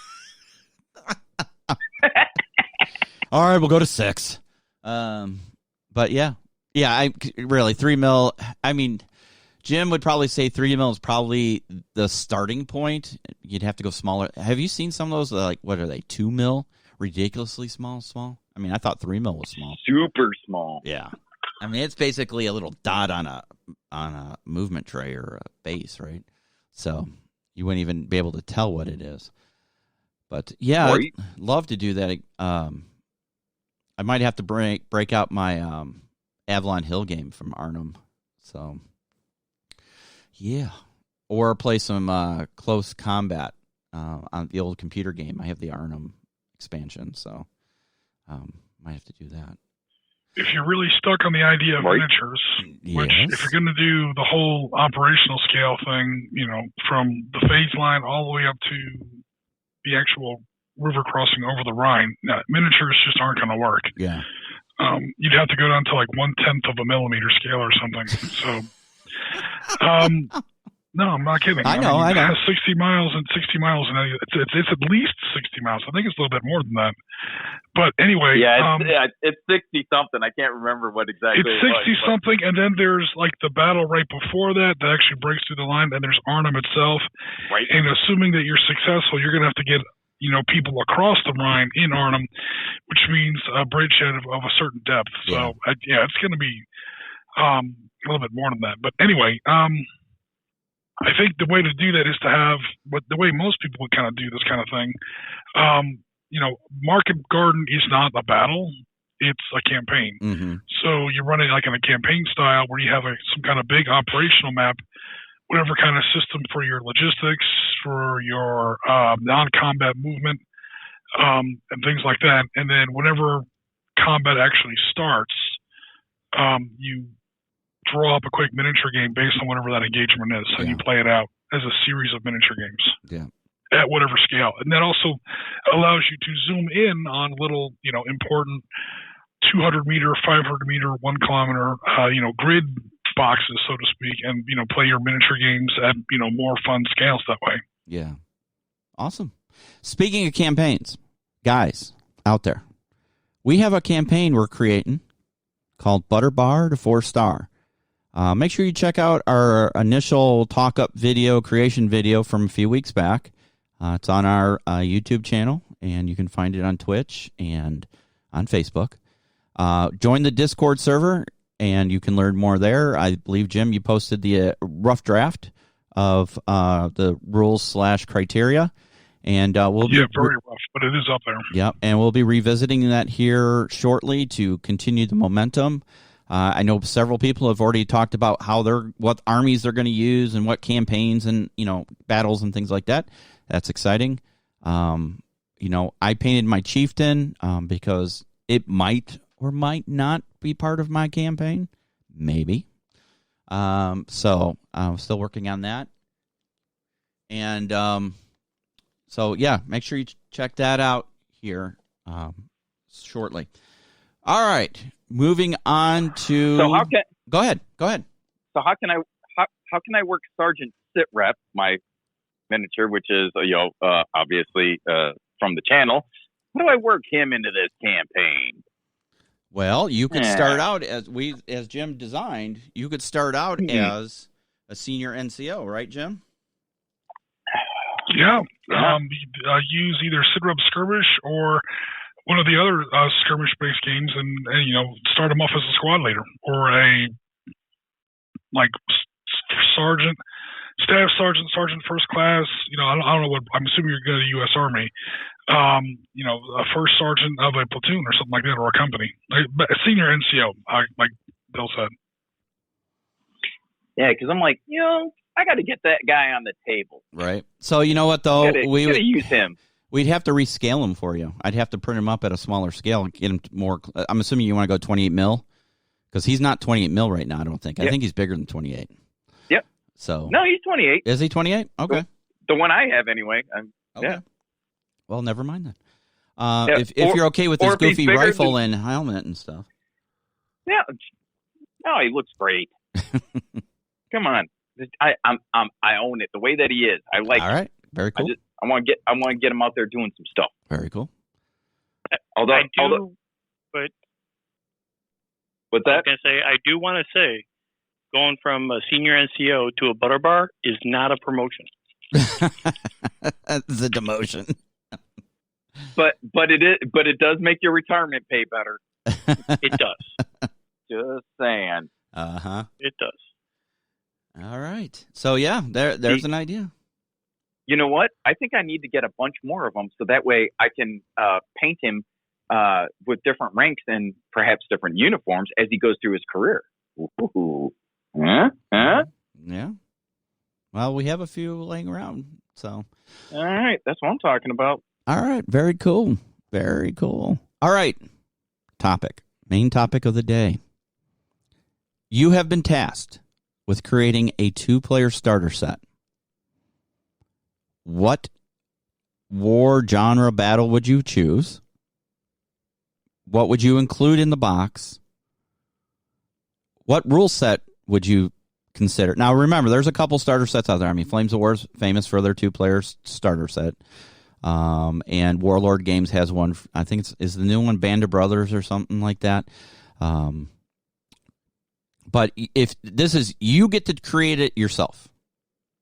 All right, we'll go to 6. But yeah, I really 3 mil. I mean, Jim would probably say 3 mil is probably the starting point. You'd have to go smaller. Have you seen some of those? Like, what are they? 2 mil? Ridiculously small. I mean, I thought 3 mil was small. Super small. Yeah. I mean, it's basically a little dot on a movement tray or a base, right? So you wouldn't even be able to tell what it is. But yeah, Or I'd love to do that. I might have to break out my Avalon Hill game from Arnhem. So yeah, or play some close combat on the old computer game. I have the Arnhem expansion, so might have to do that. If you're really stuck on the idea of miniatures, which if you're going to do the whole operational scale thing, from the phase line all the way up to the actual river crossing over the Rhine, miniatures just aren't going to work. Yeah. You'd have to go down to like 1/10 of a millimeter scale or something. So, no, I'm not kidding. I know. It has 60 miles and 60 miles, and it's at least 60 miles. I think it's a little bit more than that. But anyway, it's 60 something. I can't remember what exactly. It's 60 something, and then there's like the battle right before that actually breaks through the line. Then there's Arnhem itself, right? And assuming that you're successful, you're going to have to get people across the Rhine in Arnhem, which means a bridgehead of a certain depth. So it's going to be a little bit more than that. But anyway, I think the way to do that is to have the way most people would kind of do this kind of thing. Market Garden is not a battle; it's a campaign. Mm-hmm. So you run it like in a campaign style where you have some kind of big operational map, whatever kind of system for your logistics, for your non-combat movement, and things like that. And then whenever combat actually starts, you draw up a quick miniature game based on whatever that engagement is, and you play it out as a series of miniature games. Yeah. At whatever scale. And that also allows you to zoom in on little, important 200 meter, 500 meter, 1 kilometer, grid boxes, so to speak, and, play your miniature games at, more fun scales that way. Yeah. Awesome. Speaking of campaigns, guys out there, we have a campaign we're creating called Butter Bar to 4-Star. Make sure you check out our initial talk-up video, creation video from a few weeks back. It's on our YouTube channel, and you can find it on Twitch and on Facebook. Join the Discord server, and you can learn more there. I believe, Jim, you posted the rough draft of the rules/criteria, and we'll be very rough, but it is up there. Yep, and we'll be revisiting that here shortly to continue the momentum. I know several people have already talked about what armies they're going to use and what campaigns and battles and things like that. That's exciting. I painted my chieftain because it might or might not be part of my campaign. Maybe. So I'm still working on that. And make sure you check that out here shortly. All right, moving on to. So go ahead. So how can I work Sergeant Sitrep, my miniature, which is obviously from the channel? How do I work him into this campaign? Well, you could start out as Jim designed. You could start out as a senior NCO, right, Jim? Yeah. Use either Sitrep Skirmish or one of the other skirmish-based games, and start him off as a squad leader or a sergeant, staff sergeant first class. I don't know what. I'm assuming you're going to U.S. Army. A first sergeant of a platoon or something like that, or a company. A senior NCO, like Bill said. Yeah, because I'm I got to get that guy on the table. Right. So you know what though, we gotta use him. We'd have to rescale him for you. I'd have to print him up at a smaller scale and get him more. I'm assuming you want to go 28 mil, because he's not 28 mil right now. I don't think. I think he's bigger than 28. Yep. So no, he's 28. Is he 28? Okay. The one I have anyway. Okay. Yeah. Well, never mind then. If you're okay with his goofy rifle and helmet and stuff. Yeah. No, he looks great. Come on. I own it the way that he is. I like. All right. Very cool. I want to get him out there doing some stuff. Very cool. Although, but what's that? I do want to say, going from a senior NCO to a butter bar is not a promotion. It's a demotion. But it does make your retirement pay better. It does. Just saying. It does. All right. So there's an idea. you know what? I think I need to get a bunch more of them so that way I can paint him with different ranks and perhaps different uniforms as he goes through his career. Ooh. Huh? Yeah. Well, we have a few laying around, so. All right, that's what I'm talking about. All right, very cool. Very cool. All right, main topic of the day. You have been tasked with creating a 2-player starter set. What war genre battle would you choose? What would you include in the box? What rule set would you consider? Now, remember, there's a couple starter sets out there. I mean, Flames of War is famous for their 2-player starter set. And Warlord Games has one. I think is the new one Band of Brothers or something like that. But if this is, you get to create it yourself.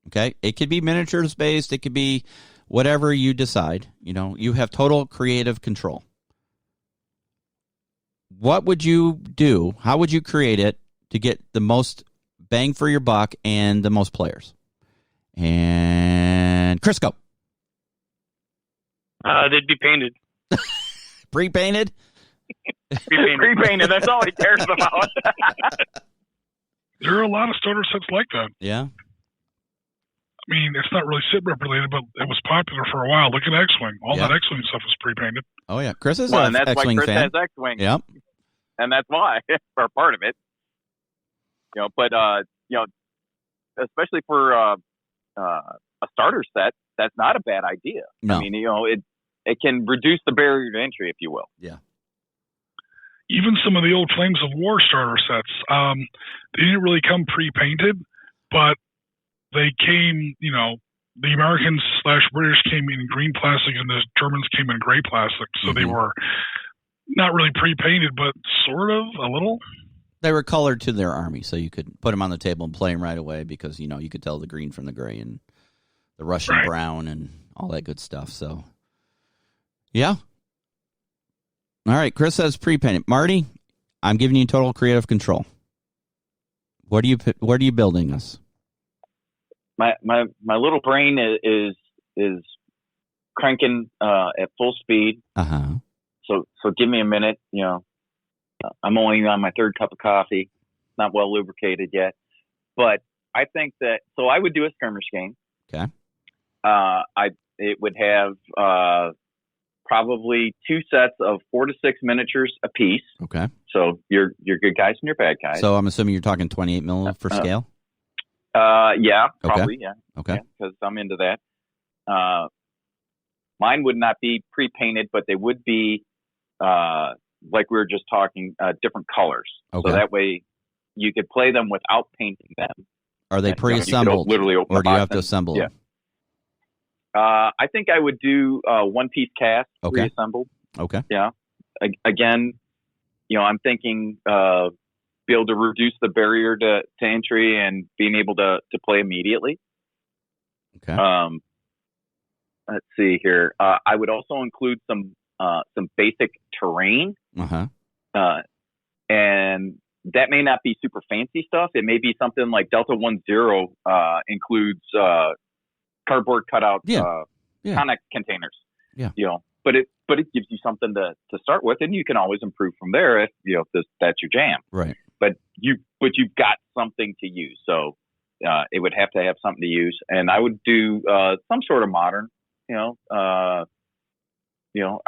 Okay? It could be miniatures based. It could be whatever you decide. You know, you have total creative control. What would you do? How would you create it to get the most bang for your buck and the most players? And Chris, go. They'd be painted. Pre-painted? Pre-painted. That's all he cares about. There are a lot of starter sets like that. Yeah. I mean, it's not really sit rep related, but it was popular for a while. Look at X-Wing. All that X-Wing stuff was pre-painted. Oh, yeah. Chris is an an X-Wing Chris fan. has X-Wing. Yep. And that's why, for part of it. You know, but, you know, especially for a starter set, that's not a bad idea. No. I mean, you know, it can reduce the barrier to entry, if you will. Yeah. Even some of the old Flames of War starter sets, they didn't really come pre-painted, but they came, you know, the Americans / British came in green plastic and the Germans came in gray plastic. So they were not really pre-painted, but sort of a little. They were colored to their army, so you could put them on the table and play them right away because, you know, you could tell the green from the gray and the Russian brown and all that good stuff. So, yeah. All right, Chris says pre-painted. Marty, I'm giving you total creative control. What are you building this? My little brain is cranking at full speed. So give me a minute. You know, I'm only on my 3rd cup of coffee, not well lubricated yet. But I think that I would do a skirmish game. Okay. It would have probably 2 sets of 4 to 6 miniatures apiece. Okay. So your good guys and your bad guys. So I'm assuming you're talking 28 mil for scale. Yeah, probably. Okay. Yeah. Okay. Because I'm into that. Mine would not be pre-painted, but they would be like we were just talking, different colors. Okay. So that way you could play them without painting them. Are they pre-assembled, literally open or do you have to and, assemble them? I think I would do 1-piece cast, pre-assembled. Okay. Yeah. Again, you know, I'm thinking be able to reduce the barrier to entry and being able to play immediately. Okay. Let's see here. I would also include some basic terrain. And that may not be super fancy stuff. It may be something like Delta 1-0 includes cardboard cutout Connex containers. Yeah. You know, but it gives you something to start with, and you can always improve from there if you know if that's your jam. Right. But you've got something to use. So it would have to have something to use, and I would do some sort of modern,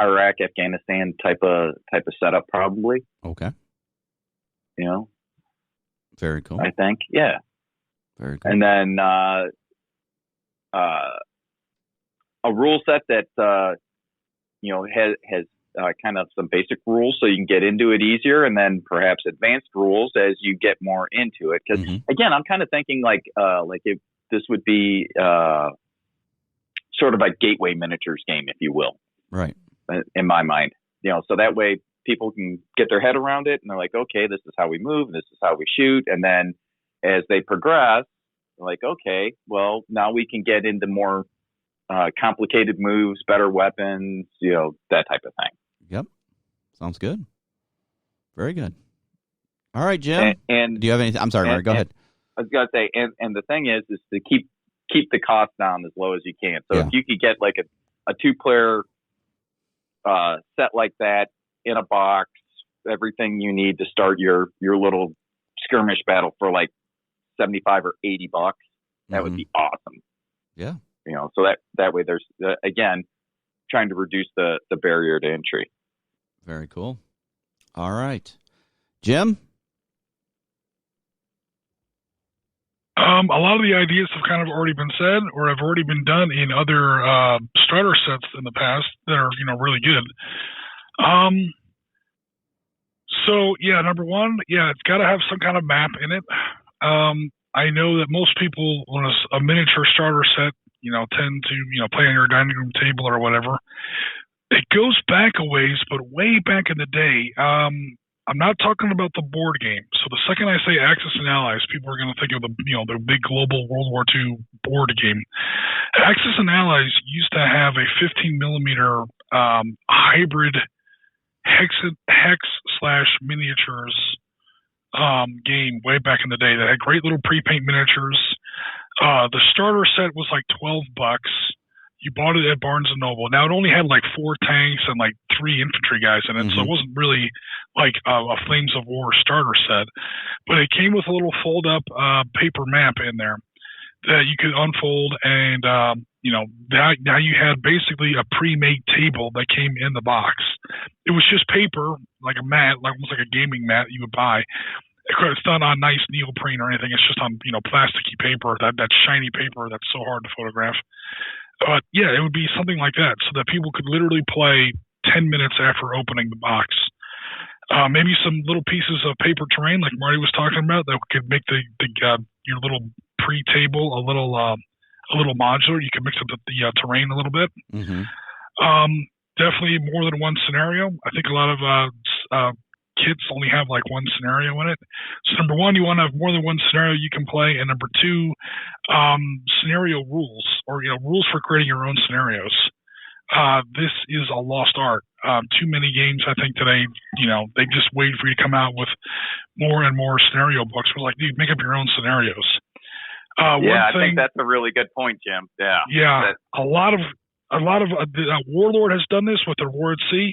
Iraq, Afghanistan type of setup probably. Okay. You know. Very cool. I think, yeah. Very cool. And then a rule set that has kind of some basic rules so you can get into it easier, and then perhaps advanced rules as you get more into it. Because again, I'm kind of thinking like if this would be sort of a gateway miniatures game, if you will. Right. In my mind, so that way people can get their head around it, and they're like, okay, this is how we move, this is how we shoot, and then as they progress, they're like, okay, well, now we can get into more complicated moves, better weapons, that type of thing. Yep. Sounds good. Very good. All right, Jim. And do you have anything? I'm sorry, Mary. Go ahead. I was going to say, and the thing is to keep keep the cost down as low as you can. So Yeah. if you could get like a 2-player set like that in a box, everything you need to start your little skirmish battle for like $75 or $80, that would be awesome. Yeah. So that way there's again trying to reduce the barrier to entry. Very cool. All right, Jim. A lot of the ideas have kind of already been said or have already been done in other starter sets in the past that are, really good. So, yeah, number one, it's got to have some kind of map in it. I know that most people on a miniature starter set, tend to, play on your dining room table or whatever. It goes back a ways, but way back in the day, I'm not talking about the board game. So the second I say Axis and Allies, people are going to think of the big global World War II board game. Axis and Allies used to have a 15 millimeter hybrid hex/miniatures game way back in the day that had great little pre-paint miniatures. The starter set was like $12. You bought it at Barnes & Noble. Now, it only had like 4 tanks and like 3 infantry guys in it, so it wasn't really like a Flames of War starter set. But it came with a little fold-up paper map in there that you could unfold, and, now you had basically a pre-made table that came in the box. It was just paper, like a mat, like almost like a gaming mat you would buy. It's not on nice neoprene or anything. It's just on, plasticky paper, that shiny paper that's so hard to photograph. But yeah, it would be something like that, so that people could literally play 10 minutes after opening the box. Maybe some little pieces of paper terrain, like Marty was talking about, that could make your little pre-table a little modular. You can mix up the terrain a little bit. Definitely more than one scenario. I think a lot of kits only have like one scenario in it. So number one, you want to have more than one scenario you can play, and number two, scenario rules, or rules for creating your own scenarios. This is a lost art. Too many games, I think, today, they just wait for you to come out with more and more scenario books. We're like, dude, make up your own scenarios. I think that's a really good point, Jim. A lot of Warlord has done this with their War at Sea,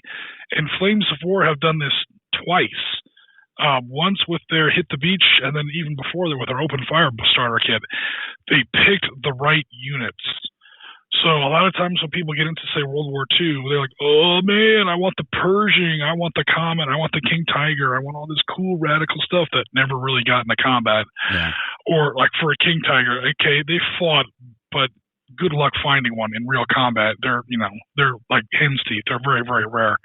and Flames of War have done this twice. Once with their Hit the Beach, and then even before that with their Open Fire starter kit. They picked the right units. So a lot of times when people get into, say, World War II, they're like, oh man, I want the Pershing, I want the Comet, I want the King Tiger, I want all this cool radical stuff that never really got into combat. Yeah. Or like for a King Tiger, okay, they fought, but good luck finding one in real combat. They're like hen's teeth. They're very, very rare.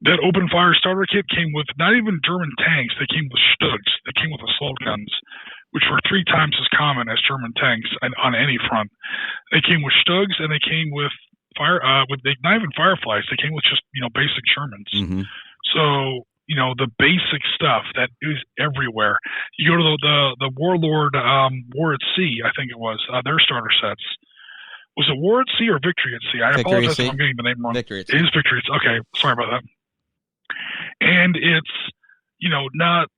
That Open Fire starter kit came with not even German tanks. They came with Stugs. They came with assault guns, which were 3 times as common as German tanks on any front. They came with Stugs, and they came with not even Fireflies. They came with just basic Shermans. So the basic stuff that is everywhere. You go to the Warlord War at Sea, I think it was their starter sets. Was it War at Sea or Victory at Sea? I apologize if I'm getting the name wrong. Victory at Sea. It is Victory at Sea. Okay, sorry about that. And it's, not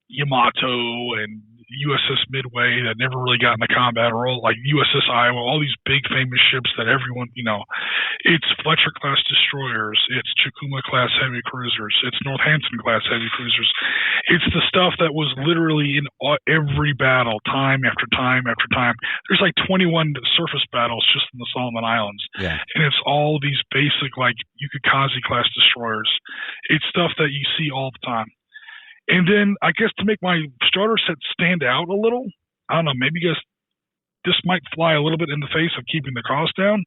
Yamato and USS Midway that never really got into combat, or all like USS Iowa, all these big famous ships that everyone, it's Fletcher class destroyers, it's Chikuma class heavy cruisers, it's Northampton class heavy cruisers. It's the stuff that was literally in every battle, time after time after time. There's like 21 surface battles just in the Solomon Islands. Yeah. And it's all these basic, like Yukikaze class destroyers. It's stuff that you see all the time. And then I guess to make my starter set stand out a little, I don't know, maybe this might fly a little bit in the face of keeping the cost down.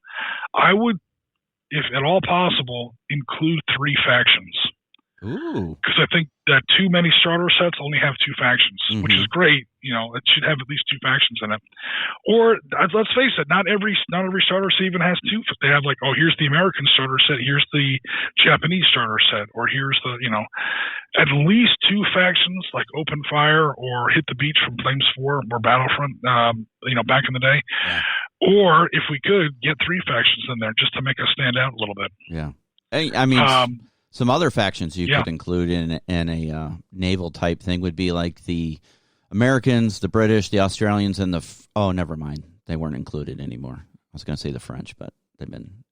I would, if at all possible, include 3 factions. Ooh. Because I think that too many starter sets only have 2 factions, which is great. It should have at least 2 factions in it. Or let's face it, not every starter set even has 2. They have like, here's the American starter set, here's the Japanese starter set, or here's the at least 2 factions like Open Fire or Hit the Beach from Flames 4 or Battlefront, back in the day. Yeah. Or if we could get 3 factions in there just to make us stand out a little bit. Yeah, I mean. Some other factions you could include in a naval type thing would be like the Americans, the British, the Australians, and oh, never mind. They weren't included anymore. I was going to say the French, but they've been,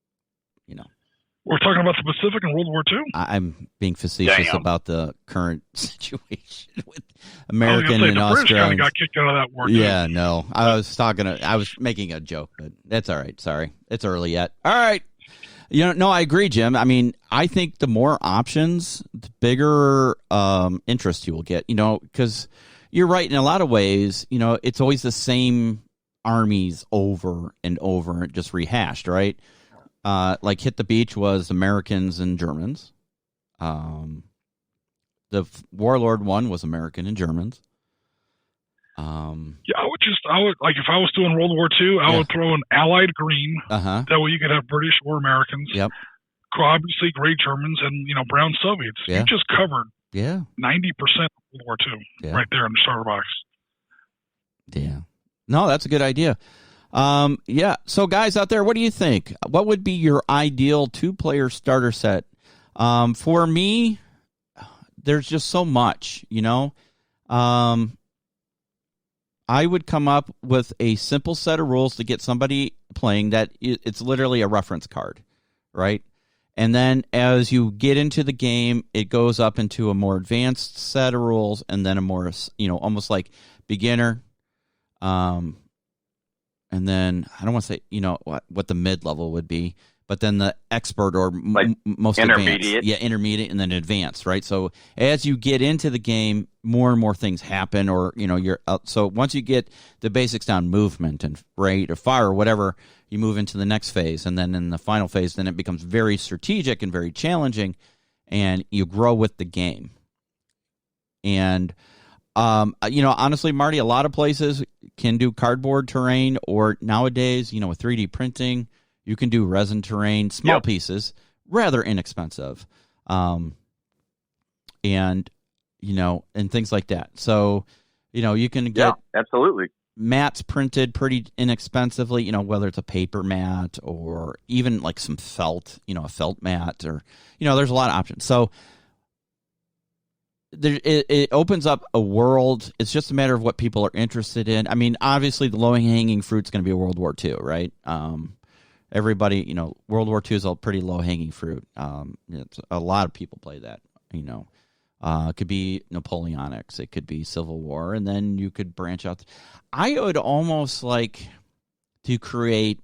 We're talking about the Pacific and World War II? I'm being facetious Damn. about the current situation with American and the British kind Australians. of got kicked out of that war, too. Yeah, no. I was making a joke, but that's all right. Sorry. It's early yet. All right. No, I agree, Jim. I mean, I think the more options, the bigger interest you will get, because you're right in a lot of ways, it's always the same armies over and over, just rehashed, right? Like Hit the Beach was Americans and Germans. The Warlord one was American and Germans. Yeah, I would like if I was doing World War II, I would throw an Allied green. Uh-huh. That way you could have British or Americans. Yep. Obviously, gray Germans and brown Soviets. Yeah. You just covered 90% of World War II right there in the starter box. Yeah. No, that's a good idea. Yeah. So, guys out there, what do you think? What would be your ideal 2-player starter set? For me, there's just so much. I would come up with a simple set of rules to get somebody playing that it's literally a reference card, right? And then as you get into the game, it goes up into a more advanced set of rules and then a more, almost like beginner. And then I don't want to say, what the mid-level would be, but then the expert or most intermediate. Advanced. Yeah, intermediate and then advanced, right? So as you get into the game, more and more things happen, or so once you get the basics down, movement and rate or fire or whatever, you move into the next phase, and then in the final phase, then it becomes very strategic and very challenging, and you grow with the game. And honestly, Marty, a lot of places can do cardboard terrain, or nowadays, with 3D printing, you can do resin terrain, small pieces, rather inexpensive, and things like that. So, you can get absolutely mats printed pretty inexpensively. Whether it's a paper mat or even like some felt, a felt mat, or there's a lot of options. So it opens up a world. It's just a matter of what people are interested in. I mean, obviously, the low-hanging fruit is going to be World War II, right? Everybody, World War II is a pretty low-hanging fruit. It's, a lot of people play that, It could be Napoleonics. It could be Civil War. And then you could branch out. I would almost like to create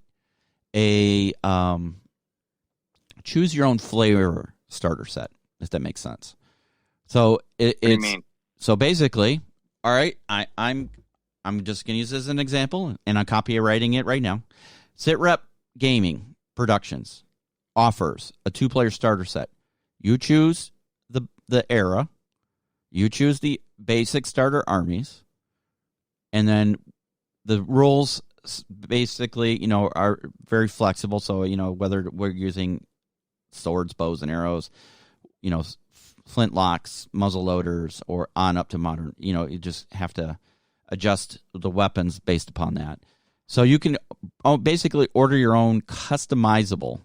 a choose-your-own-flavor starter set, if that makes sense. So so basically, all right, I'm just going to use this as an example, and I'm copywriting it right now. SitRep Gaming Productions offers a 2-player starter set. You choose the era, you choose the basic starter armies, and then the rules basically, are very flexible. So, whether we're using swords, bows, and arrows, flintlocks, muzzle loaders, or on up to modern, you just have to adjust the weapons based upon that. So you can basically order your own customizable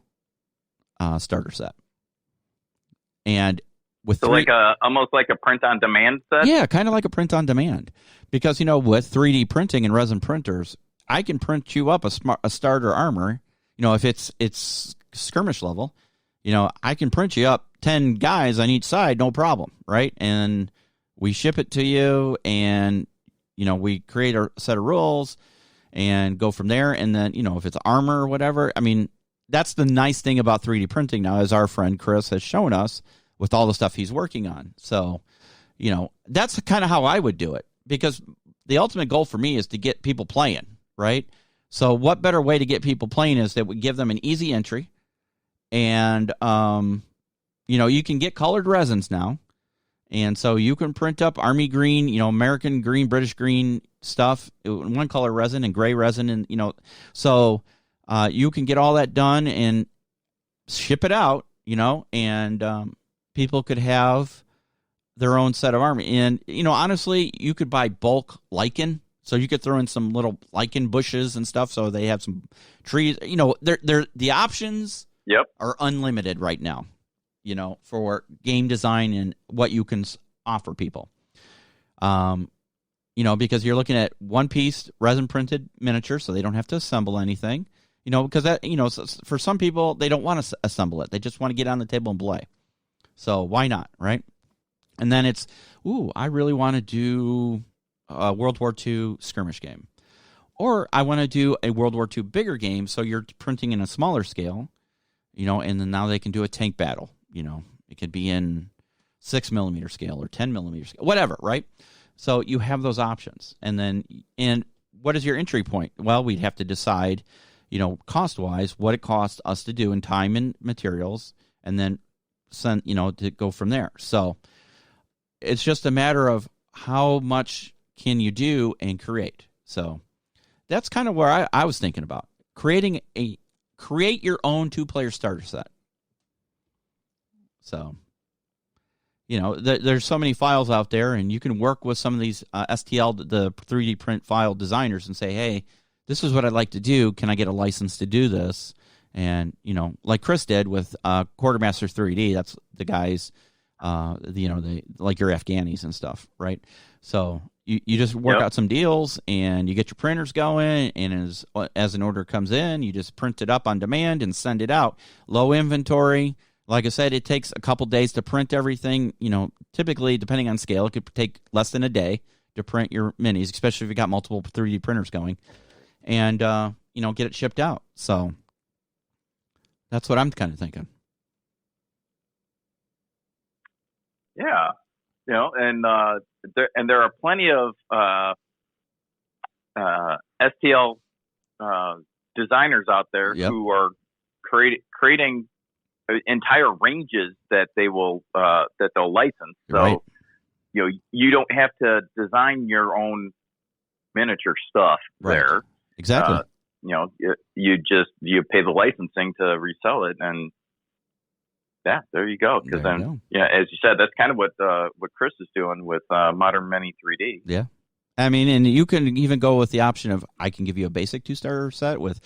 starter set. And with almost like a print on demand set? Yeah, kind of like a print on demand. Because, with 3D printing and resin printers, I can print you up a starter armor. If it's skirmish level, I can print you up 10 guys on each side, no problem, right? And we ship it to you, and, we create a set of rules and go from there. And then, if it's armor or whatever, I mean, that's the nice thing about 3D printing now, as our friend Chris has shown us with all the stuff he's working on. So, that's kind of how I would do it, because the ultimate goal for me is to get people playing, right? So what better way to get people playing is that we give them an easy entry, and, you can get colored resins now. And so you can print up army green, American green, British green stuff, one color resin and gray resin. And, so you can get all that done and ship it out, and people could have their own set of army. And, honestly, you could buy bulk lichen. So you could throw in some little lichen bushes and stuff. So they have some trees, the options are unlimited right now, for game design and what you can offer people. because you're looking at one piece resin printed miniature, so they don't have to assemble anything. Because that, for some people, they don't want to assemble it. They just want to get on the table and play. So why not, right? And then it's, I really want to do a World War II skirmish game. Or I want to do a World War II bigger game, so you're printing in a smaller scale, and then now they can do a tank battle. It could be in 6mm scale or 10mm scale, whatever, right? So you have those options. And what is your entry point? Well, we'd have to decide, cost-wise, what it costs us to do in time and materials, and then send, to go from there. So it's just a matter of how much can you do and create. So that's kind of where I was thinking about create your own 2-player starter set. So, there's so many files out there, and you can work with some of these STL, the 3D print file designers, and say, hey, this is what I'd like to do. Can I get a license to do this? And, like Chris did with Quartermaster 3D, that's the guys, like your Afghanis and stuff, right? So you just work out some deals, and you get your printers going, and as an order comes in, you just print it up on demand and send it out. Low inventory. Like I said, it takes a couple days to print everything. Typically, depending on scale, it could take less than a day to print your minis, especially if you got multiple 3D printers going, and get it shipped out. So that's what I'm kind of thinking. Yeah, and there are plenty of STL designers out there who are creating entire ranges that they'll license. So right. You don't have to design your own miniature stuff there. Exactly. You pay the licensing to resell it, and there you go. Because then, as you said, that's kind of what Chris is doing with Modern Mini 3D. Yeah, I mean, and you can even go with the option of I can give you a basic 2-starter set with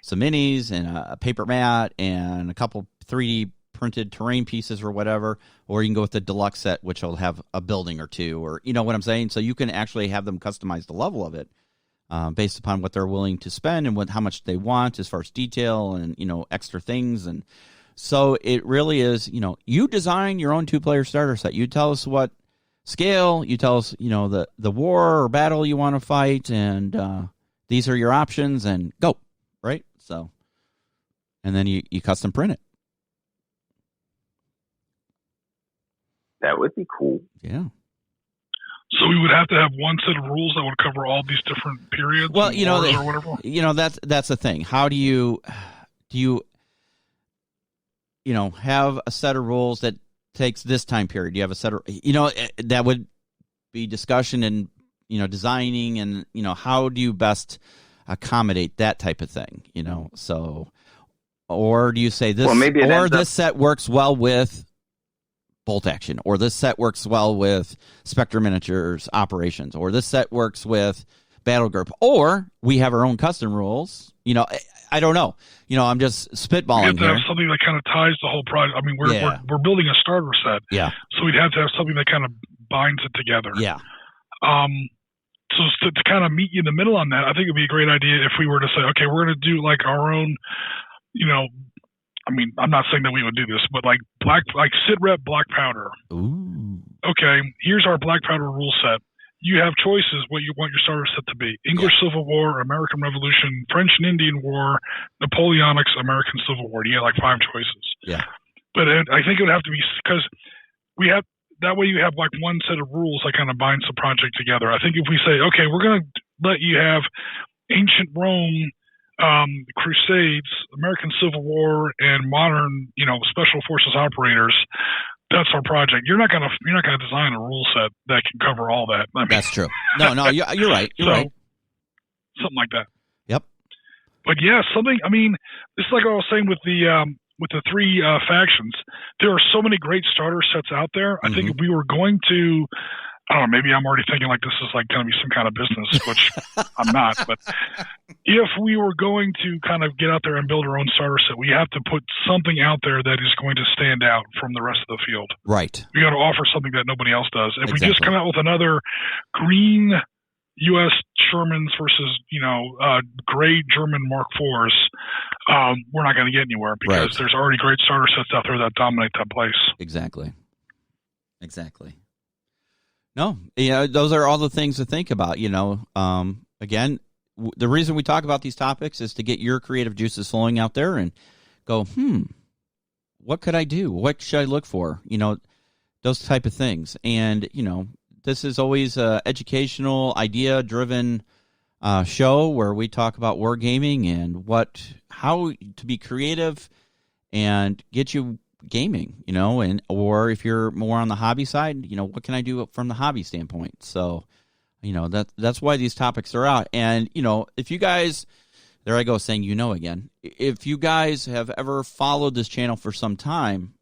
some minis and a paper mat and a couple 3D printed terrain pieces or whatever, or you can go with the deluxe set, which will have a building or two, or what I'm saying. So you can actually have them customize the level of it based upon what they're willing to spend and how much they want as far as detail and extra things. And so it really is, you design your own 2-player starter set. You tell us what scale, you tell us the war or battle you want to fight, and these are your options, and go, right? So, and then you custom print it. That would be cool. Yeah. So we would have to have one set of rules that would cover all these different periods. Well, or whatever. That's the thing. How do you have a set of rules that takes this time period? You have a set of that would be discussion and designing, and how do you best accommodate that type of thing? So, or do you say this? Well, this set works well with bolt action, or this set works well with Spectre Miniatures operations, or this set works with Battle Group, or we have our own custom rules. I don't know. I'm just spitballing. We have to here. have something that kind of ties the whole project. I mean, we're building a starter set. Yeah. So we'd have to have something that kind of binds it together. Yeah. So to kind of meet you in the middle on that, I think it'd be a great idea if we were to say, okay, we're going to do like our own, I mean, I'm not saying that we would do this, but like SITREP black powder. Ooh. Okay, here's our black powder rule set. You have choices what you want your starter set to be. English Civil War, American Revolution, French and Indian War, Napoleonics, American Civil War. You get like 5 choices. Yeah. But I think it would have to be, because we have, that way you have like one set of rules that kind of binds the project together. I think if we say, okay, we're going to let you have ancient Rome, Crusades, American Civil War, and modern, special forces operators, that's our project. You're not gonna design a rule set that can cover all that. I mean, that's true. No, you're right. You're right. Something like that. Yep. But yeah, something. I mean, it's like I was saying with the 3 factions. There are so many great starter sets out there. I think if we were going to, I don't know, maybe I'm already thinking like this is like going to be some kind of business, which I'm not. But if we were going to kind of get out there and build our own starter set, we have to put something out there that is going to stand out from the rest of the field. Right. We got to offer something that nobody else does. If we just come out with another green U.S. Shermans versus, great German Mark IVs, we're not going to get anywhere because there's already great starter sets out there that dominate that place. Exactly. No, those are all the things to think about. Again, the reason we talk about these topics is to get your creative juices flowing out there and go, what could I do? What should I look for? Those type of things. And, this is always an educational, idea-driven show where we talk about wargaming and how to be creative and get you gaming, or if you're more on the hobby side, what can I do from the hobby standpoint? So, that's why these topics are out. And, if you guys, there I go saying, again, if you guys have ever followed this channel for some time,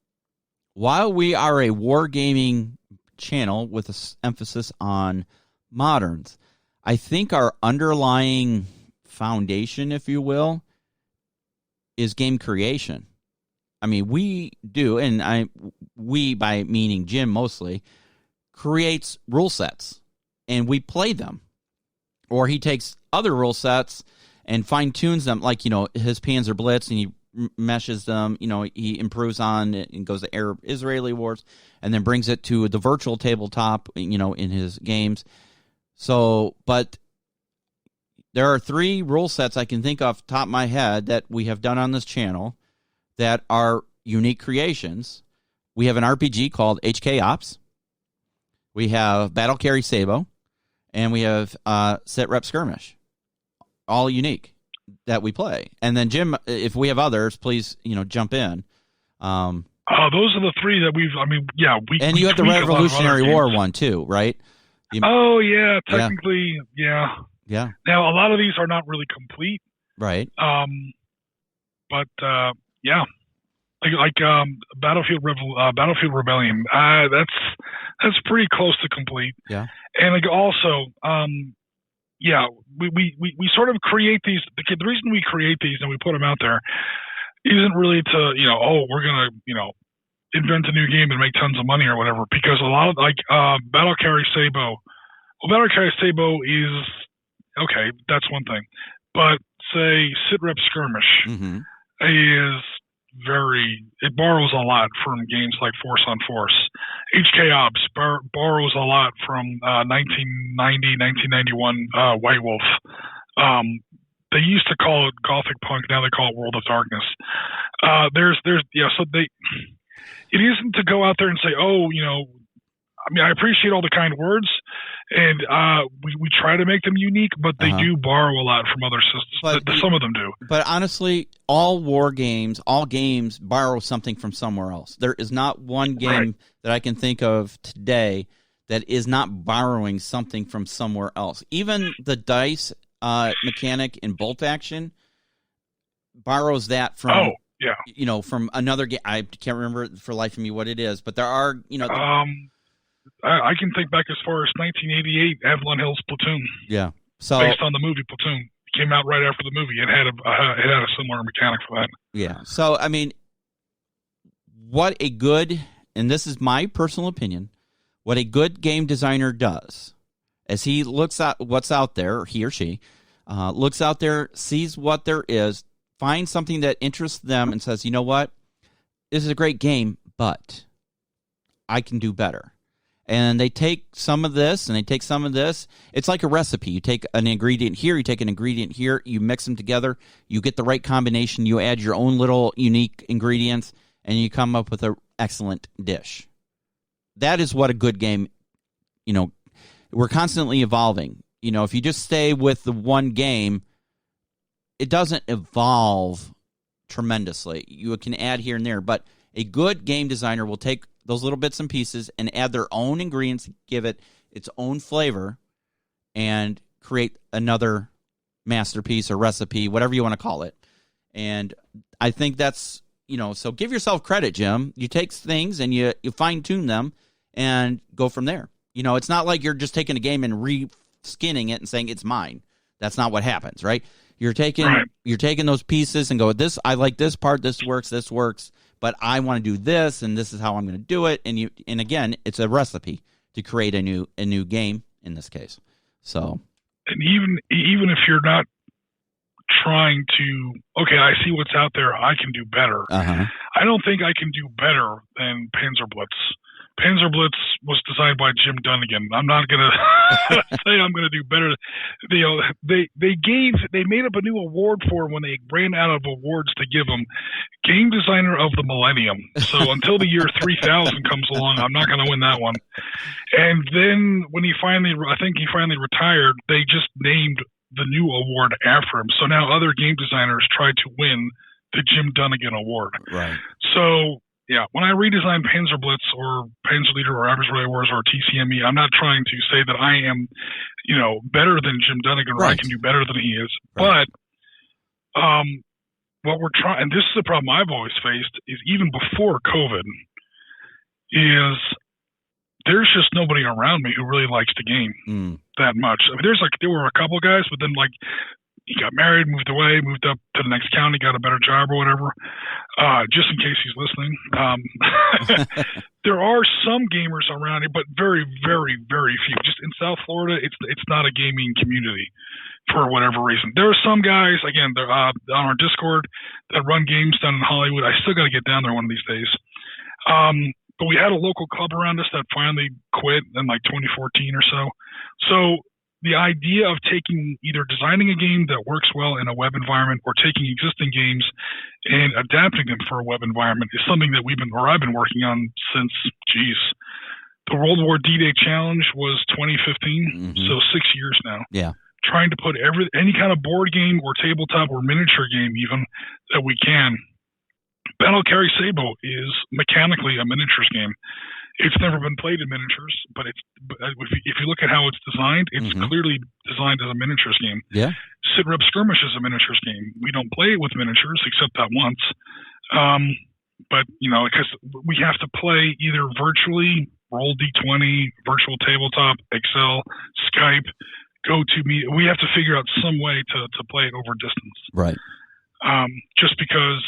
while we are a wargaming channel with an emphasis on moderns, I think our underlying foundation, if you will, is game creation. I mean, we do, and we, by meaning Jim mostly, creates rule sets, and we play them. Or he takes other rule sets and fine-tunes them, like, his Panzer Blitz, and he meshes them, he improves on it and goes to Arab-Israeli wars, and then brings it to the virtual tabletop, in his games. So, but there are 3 rule sets I can think off the top of my head that we have done on this channel that are unique creations. We have an RPG called HK Ops. We have Battle Carry Sabo, and we have Sit Rep Skirmish. All unique that we play. And then Jim, if we have others, please, jump in. Those are the 3 that we've, and you have the Revolutionary War one too, right? Technically, yeah. Now, a lot of these are not really complete. Right. But like Battlefield Rebellion, that's pretty close to complete. Yeah. And also, we sort of create these. The reason we create these and we put them out there isn't really to we're gonna invent a new game and make tons of money or whatever. Because a lot of Battle Carry Sabo. Well, Battle Carry Sabo is okay. That's one thing, but say Sit Rep Skirmish is it borrows a lot from games like Force on Force. HK Ops borrows a lot from 1990, 1991 White Wolf. They used to call it Gothic Punk, now they call it World of Darkness. It isn't to go out there and say, I appreciate all the kind words, and we try to make them unique, but they do borrow a lot from other systems. Some of them do. But honestly, all games borrow something from somewhere else. There is not one game that I can think of today that is not borrowing something from somewhere else. Even the dice mechanic in Bolt Action borrows that from from another game. I can't remember for life of me what it is, but there are I can think back as far as 1988 Avalon Hill's Platoon. Yeah, so based on the movie Platoon, it came out right after the movie. It had a similar mechanic for that. Yeah, so I mean, what a good, and this is my personal opinion, what a good game designer does, as he looks at what's out there, he or she looks out there, sees what there is, finds something that interests them, and says, you know what, this is a great game, but I can do better. And they take some of this, and they take some of this. It's like a recipe. You take an ingredient here, you take an ingredient here, you mix them together, you get the right combination, you add your own little unique ingredients, and you come up with an excellent dish. That is what a good game, we're constantly evolving. If you just stay with the one game, it doesn't evolve tremendously. You can add here and there, but a good game designer will take those little bits and pieces and add their own ingredients, give it its own flavor, and create another masterpiece or recipe, whatever you want to call it. And I think that's, so give yourself credit, Jim. You take things and you fine-tune them and go from there. It's not like you're just taking a game and re-skinning it and saying it's mine. That's not what happens, right? You're taking those pieces and go, I like this part, this works, but I want to do this, and this is how I'm going to do it. And again, it's a recipe to create a new game in this case. So and even if you're not trying to, okay, I see what's out there, I can do better. I don't think I can do better than Panzerblitz. Panzerblitz was designed by Jim Duncan. I'm not gonna say I'm gonna do better. They made up a new award for him when they ran out of awards to give him, Game Designer of the Millennium. So until the year 3000 comes along, I'm not gonna win that one. And then when I think he finally retired, they just named the new award after him. So now other game designers try to win the Jim Duncan award. Right. So yeah, when I redesign Panzerblitz or Panzerleader or Average Relay Wars or TCME, I'm not trying to say that I am, better than Jim Duncan or I can do better than he is. Right. But what we're trying, and this is the problem I've always faced, is even before COVID, is there's just nobody around me who really likes the game that much. I mean, there were a couple guys, but then he got married, moved away, moved up to the next county, got a better job or whatever. Just in case he's listening, there are some gamers around here, but very, very, very few. Just in South Florida, it's not a gaming community for whatever reason. There are some guys, again, they're on our Discord that run games down in Hollywood. I still got to get down there one of these days. But we had a local club around us that finally quit in 2014 or so. So the idea of either designing a game that works well in a web environment or taking existing games and adapting them for a web environment is something that I've been working on since, the World War D-Day Challenge was 2015, so 6 years now. Yeah. Trying to put any kind of board game or tabletop or miniature game even that we can. Battle Carry Sabo is mechanically a miniatures game. It's never been played in miniatures, but if you look at how it's designed, it's clearly designed as a miniatures game. Yeah. Sit-Rep Skirmish is a miniatures game. We don't play it with miniatures except that once. But, because we have to play either virtually, roll D20, virtual tabletop, Excel, Skype, GoToMeeting. We have to figure out some way to play it over distance. Right. Just because,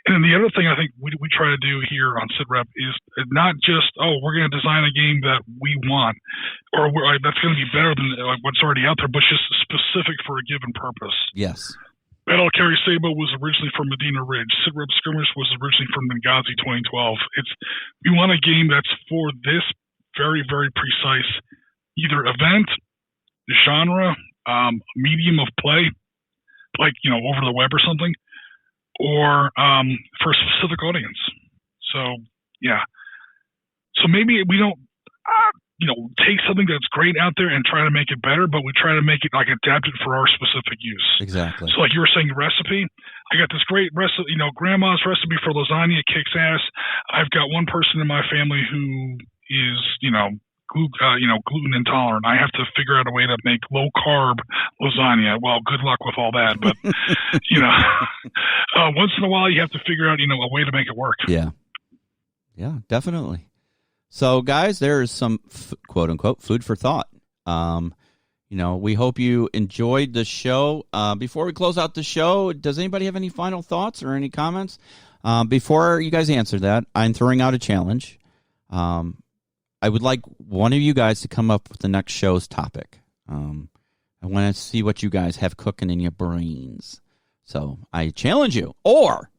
and then the other thing I think we try to do here on SitRep is not just, we're going to design a game that we want or that's going to be better than what's already out there, but just specific for a given purpose. Yes. Battle Carry Sabo was originally from Medina Ridge. SitRep Skirmish was originally from Benghazi 2012. We want a game that's for this very, very precise either event, genre, medium of play, over the web or something, or for a specific audience. So, yeah. So maybe we don't, take something that's great out there and try to make it better, but we try to make it adapt it for our specific use. Exactly. So you were saying recipe, I got this great recipe, grandma's recipe for lasagna kicks ass. I've got one person in my family who is, gluten intolerant. I have to figure out a way to make low carb lasagna. Well, good luck with all that. But, once in a while you have to figure out, a way to make it work. Yeah. Yeah, definitely. So guys, there is some quote unquote food for thought. We hope you enjoyed the show. Before we close out the show, does anybody have any final thoughts or any comments? Before you guys answer that, I'm throwing out a challenge. I would like one of you guys to come up with the next show's topic. I want to see what you guys have cooking in your brains. So I challenge you, or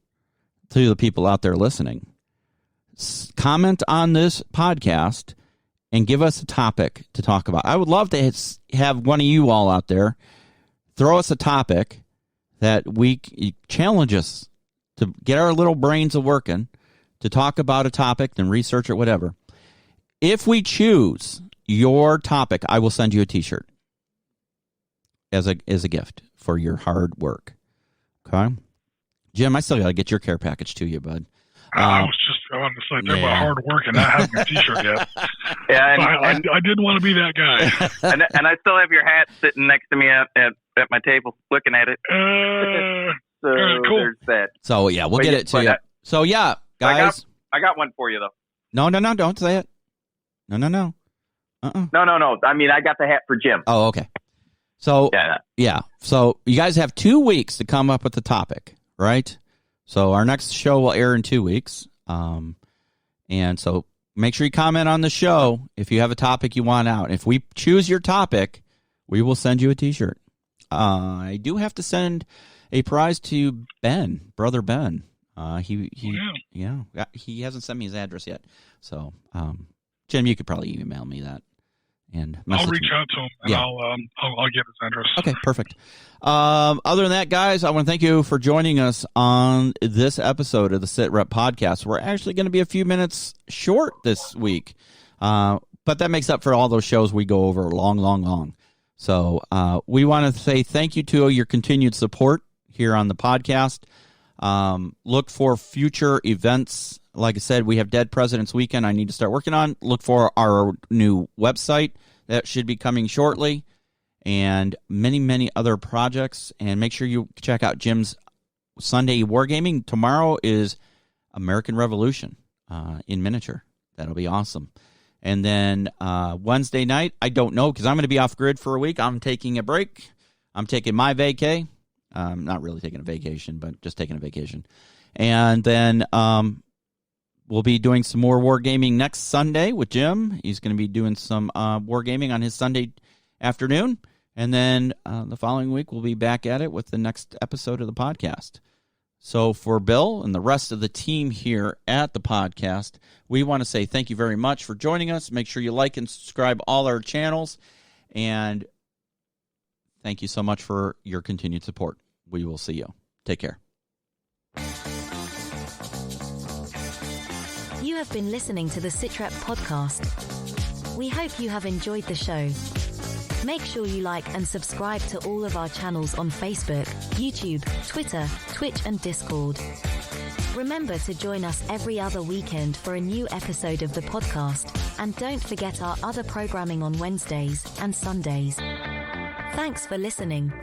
to the people out there listening, comment on this podcast and give us a topic to talk about. I would love to have one of you all out there throw us a topic that we challenge us to get our little brains a working, to talk about a topic and research it, whatever. If we choose your topic, I will send you a T-shirt as a gift for your hard work. Okay, Jim, I still got to get your care package to you, bud. I wanted to say there about hard work and not having a T-shirt yet. Yeah, I didn't want to be that guy. and I still have your hat sitting next to me at my table, looking at it. So cool. There's that. So yeah, we'll get it to you. So yeah, guys, I got one for you though. No, don't say it. No. No. I mean, I got the hat for Jim. Oh, okay. So yeah. So you guys have 2 weeks to come up with the topic, right? So our next show will air in 2 weeks. And so make sure you comment on the show if you have a topic you want out. If we choose your topic, we will send you a T-shirt. I do have to send a prize to Ben, brother Ben. He hasn't sent me his address yet. So, Jim, you could probably email me that. And I'll reach out to him, and I'll get his address. Okay, perfect. Other than that, guys, I want to thank you for joining us on this episode of the Sit Rep Podcast. We're actually going to be a few minutes short this week, but that makes up for all those shows we go over long. So we want to say thank you to your continued support here on the podcast. Look for future events. Like I said, we have Dead President's Weekend I need to start working on. Look for our new website that should be coming shortly, and many other projects. And make sure you check out Jim's Sunday Wargaming. Tomorrow is American Revolution in miniature. That'll be awesome. And then Wednesday night, I don't know, because I'm going to be off grid for a week. I'm taking a break. I'm taking my vacay. Not really taking a vacation, but just taking a vacation. And then we'll be doing some more wargaming next Sunday with Jim. He's going to be doing some wargaming on his Sunday afternoon. And then the following week, we'll be back at it with the next episode of the podcast. So for Bill and the rest of the team here at the podcast, we want to say thank you very much for joining us. Make sure you like and subscribe all our channels. And thank you so much for your continued support. We will see you. Take care. You have been listening to the Sitrep podcast. We hope you have enjoyed the show. Make sure you like and subscribe to all of our channels on Facebook, YouTube, Twitter, Twitch, and Discord. Remember to join us every other weekend for a new episode of the podcast, and don't forget our other programming on Wednesdays and Sundays. Thanks for listening.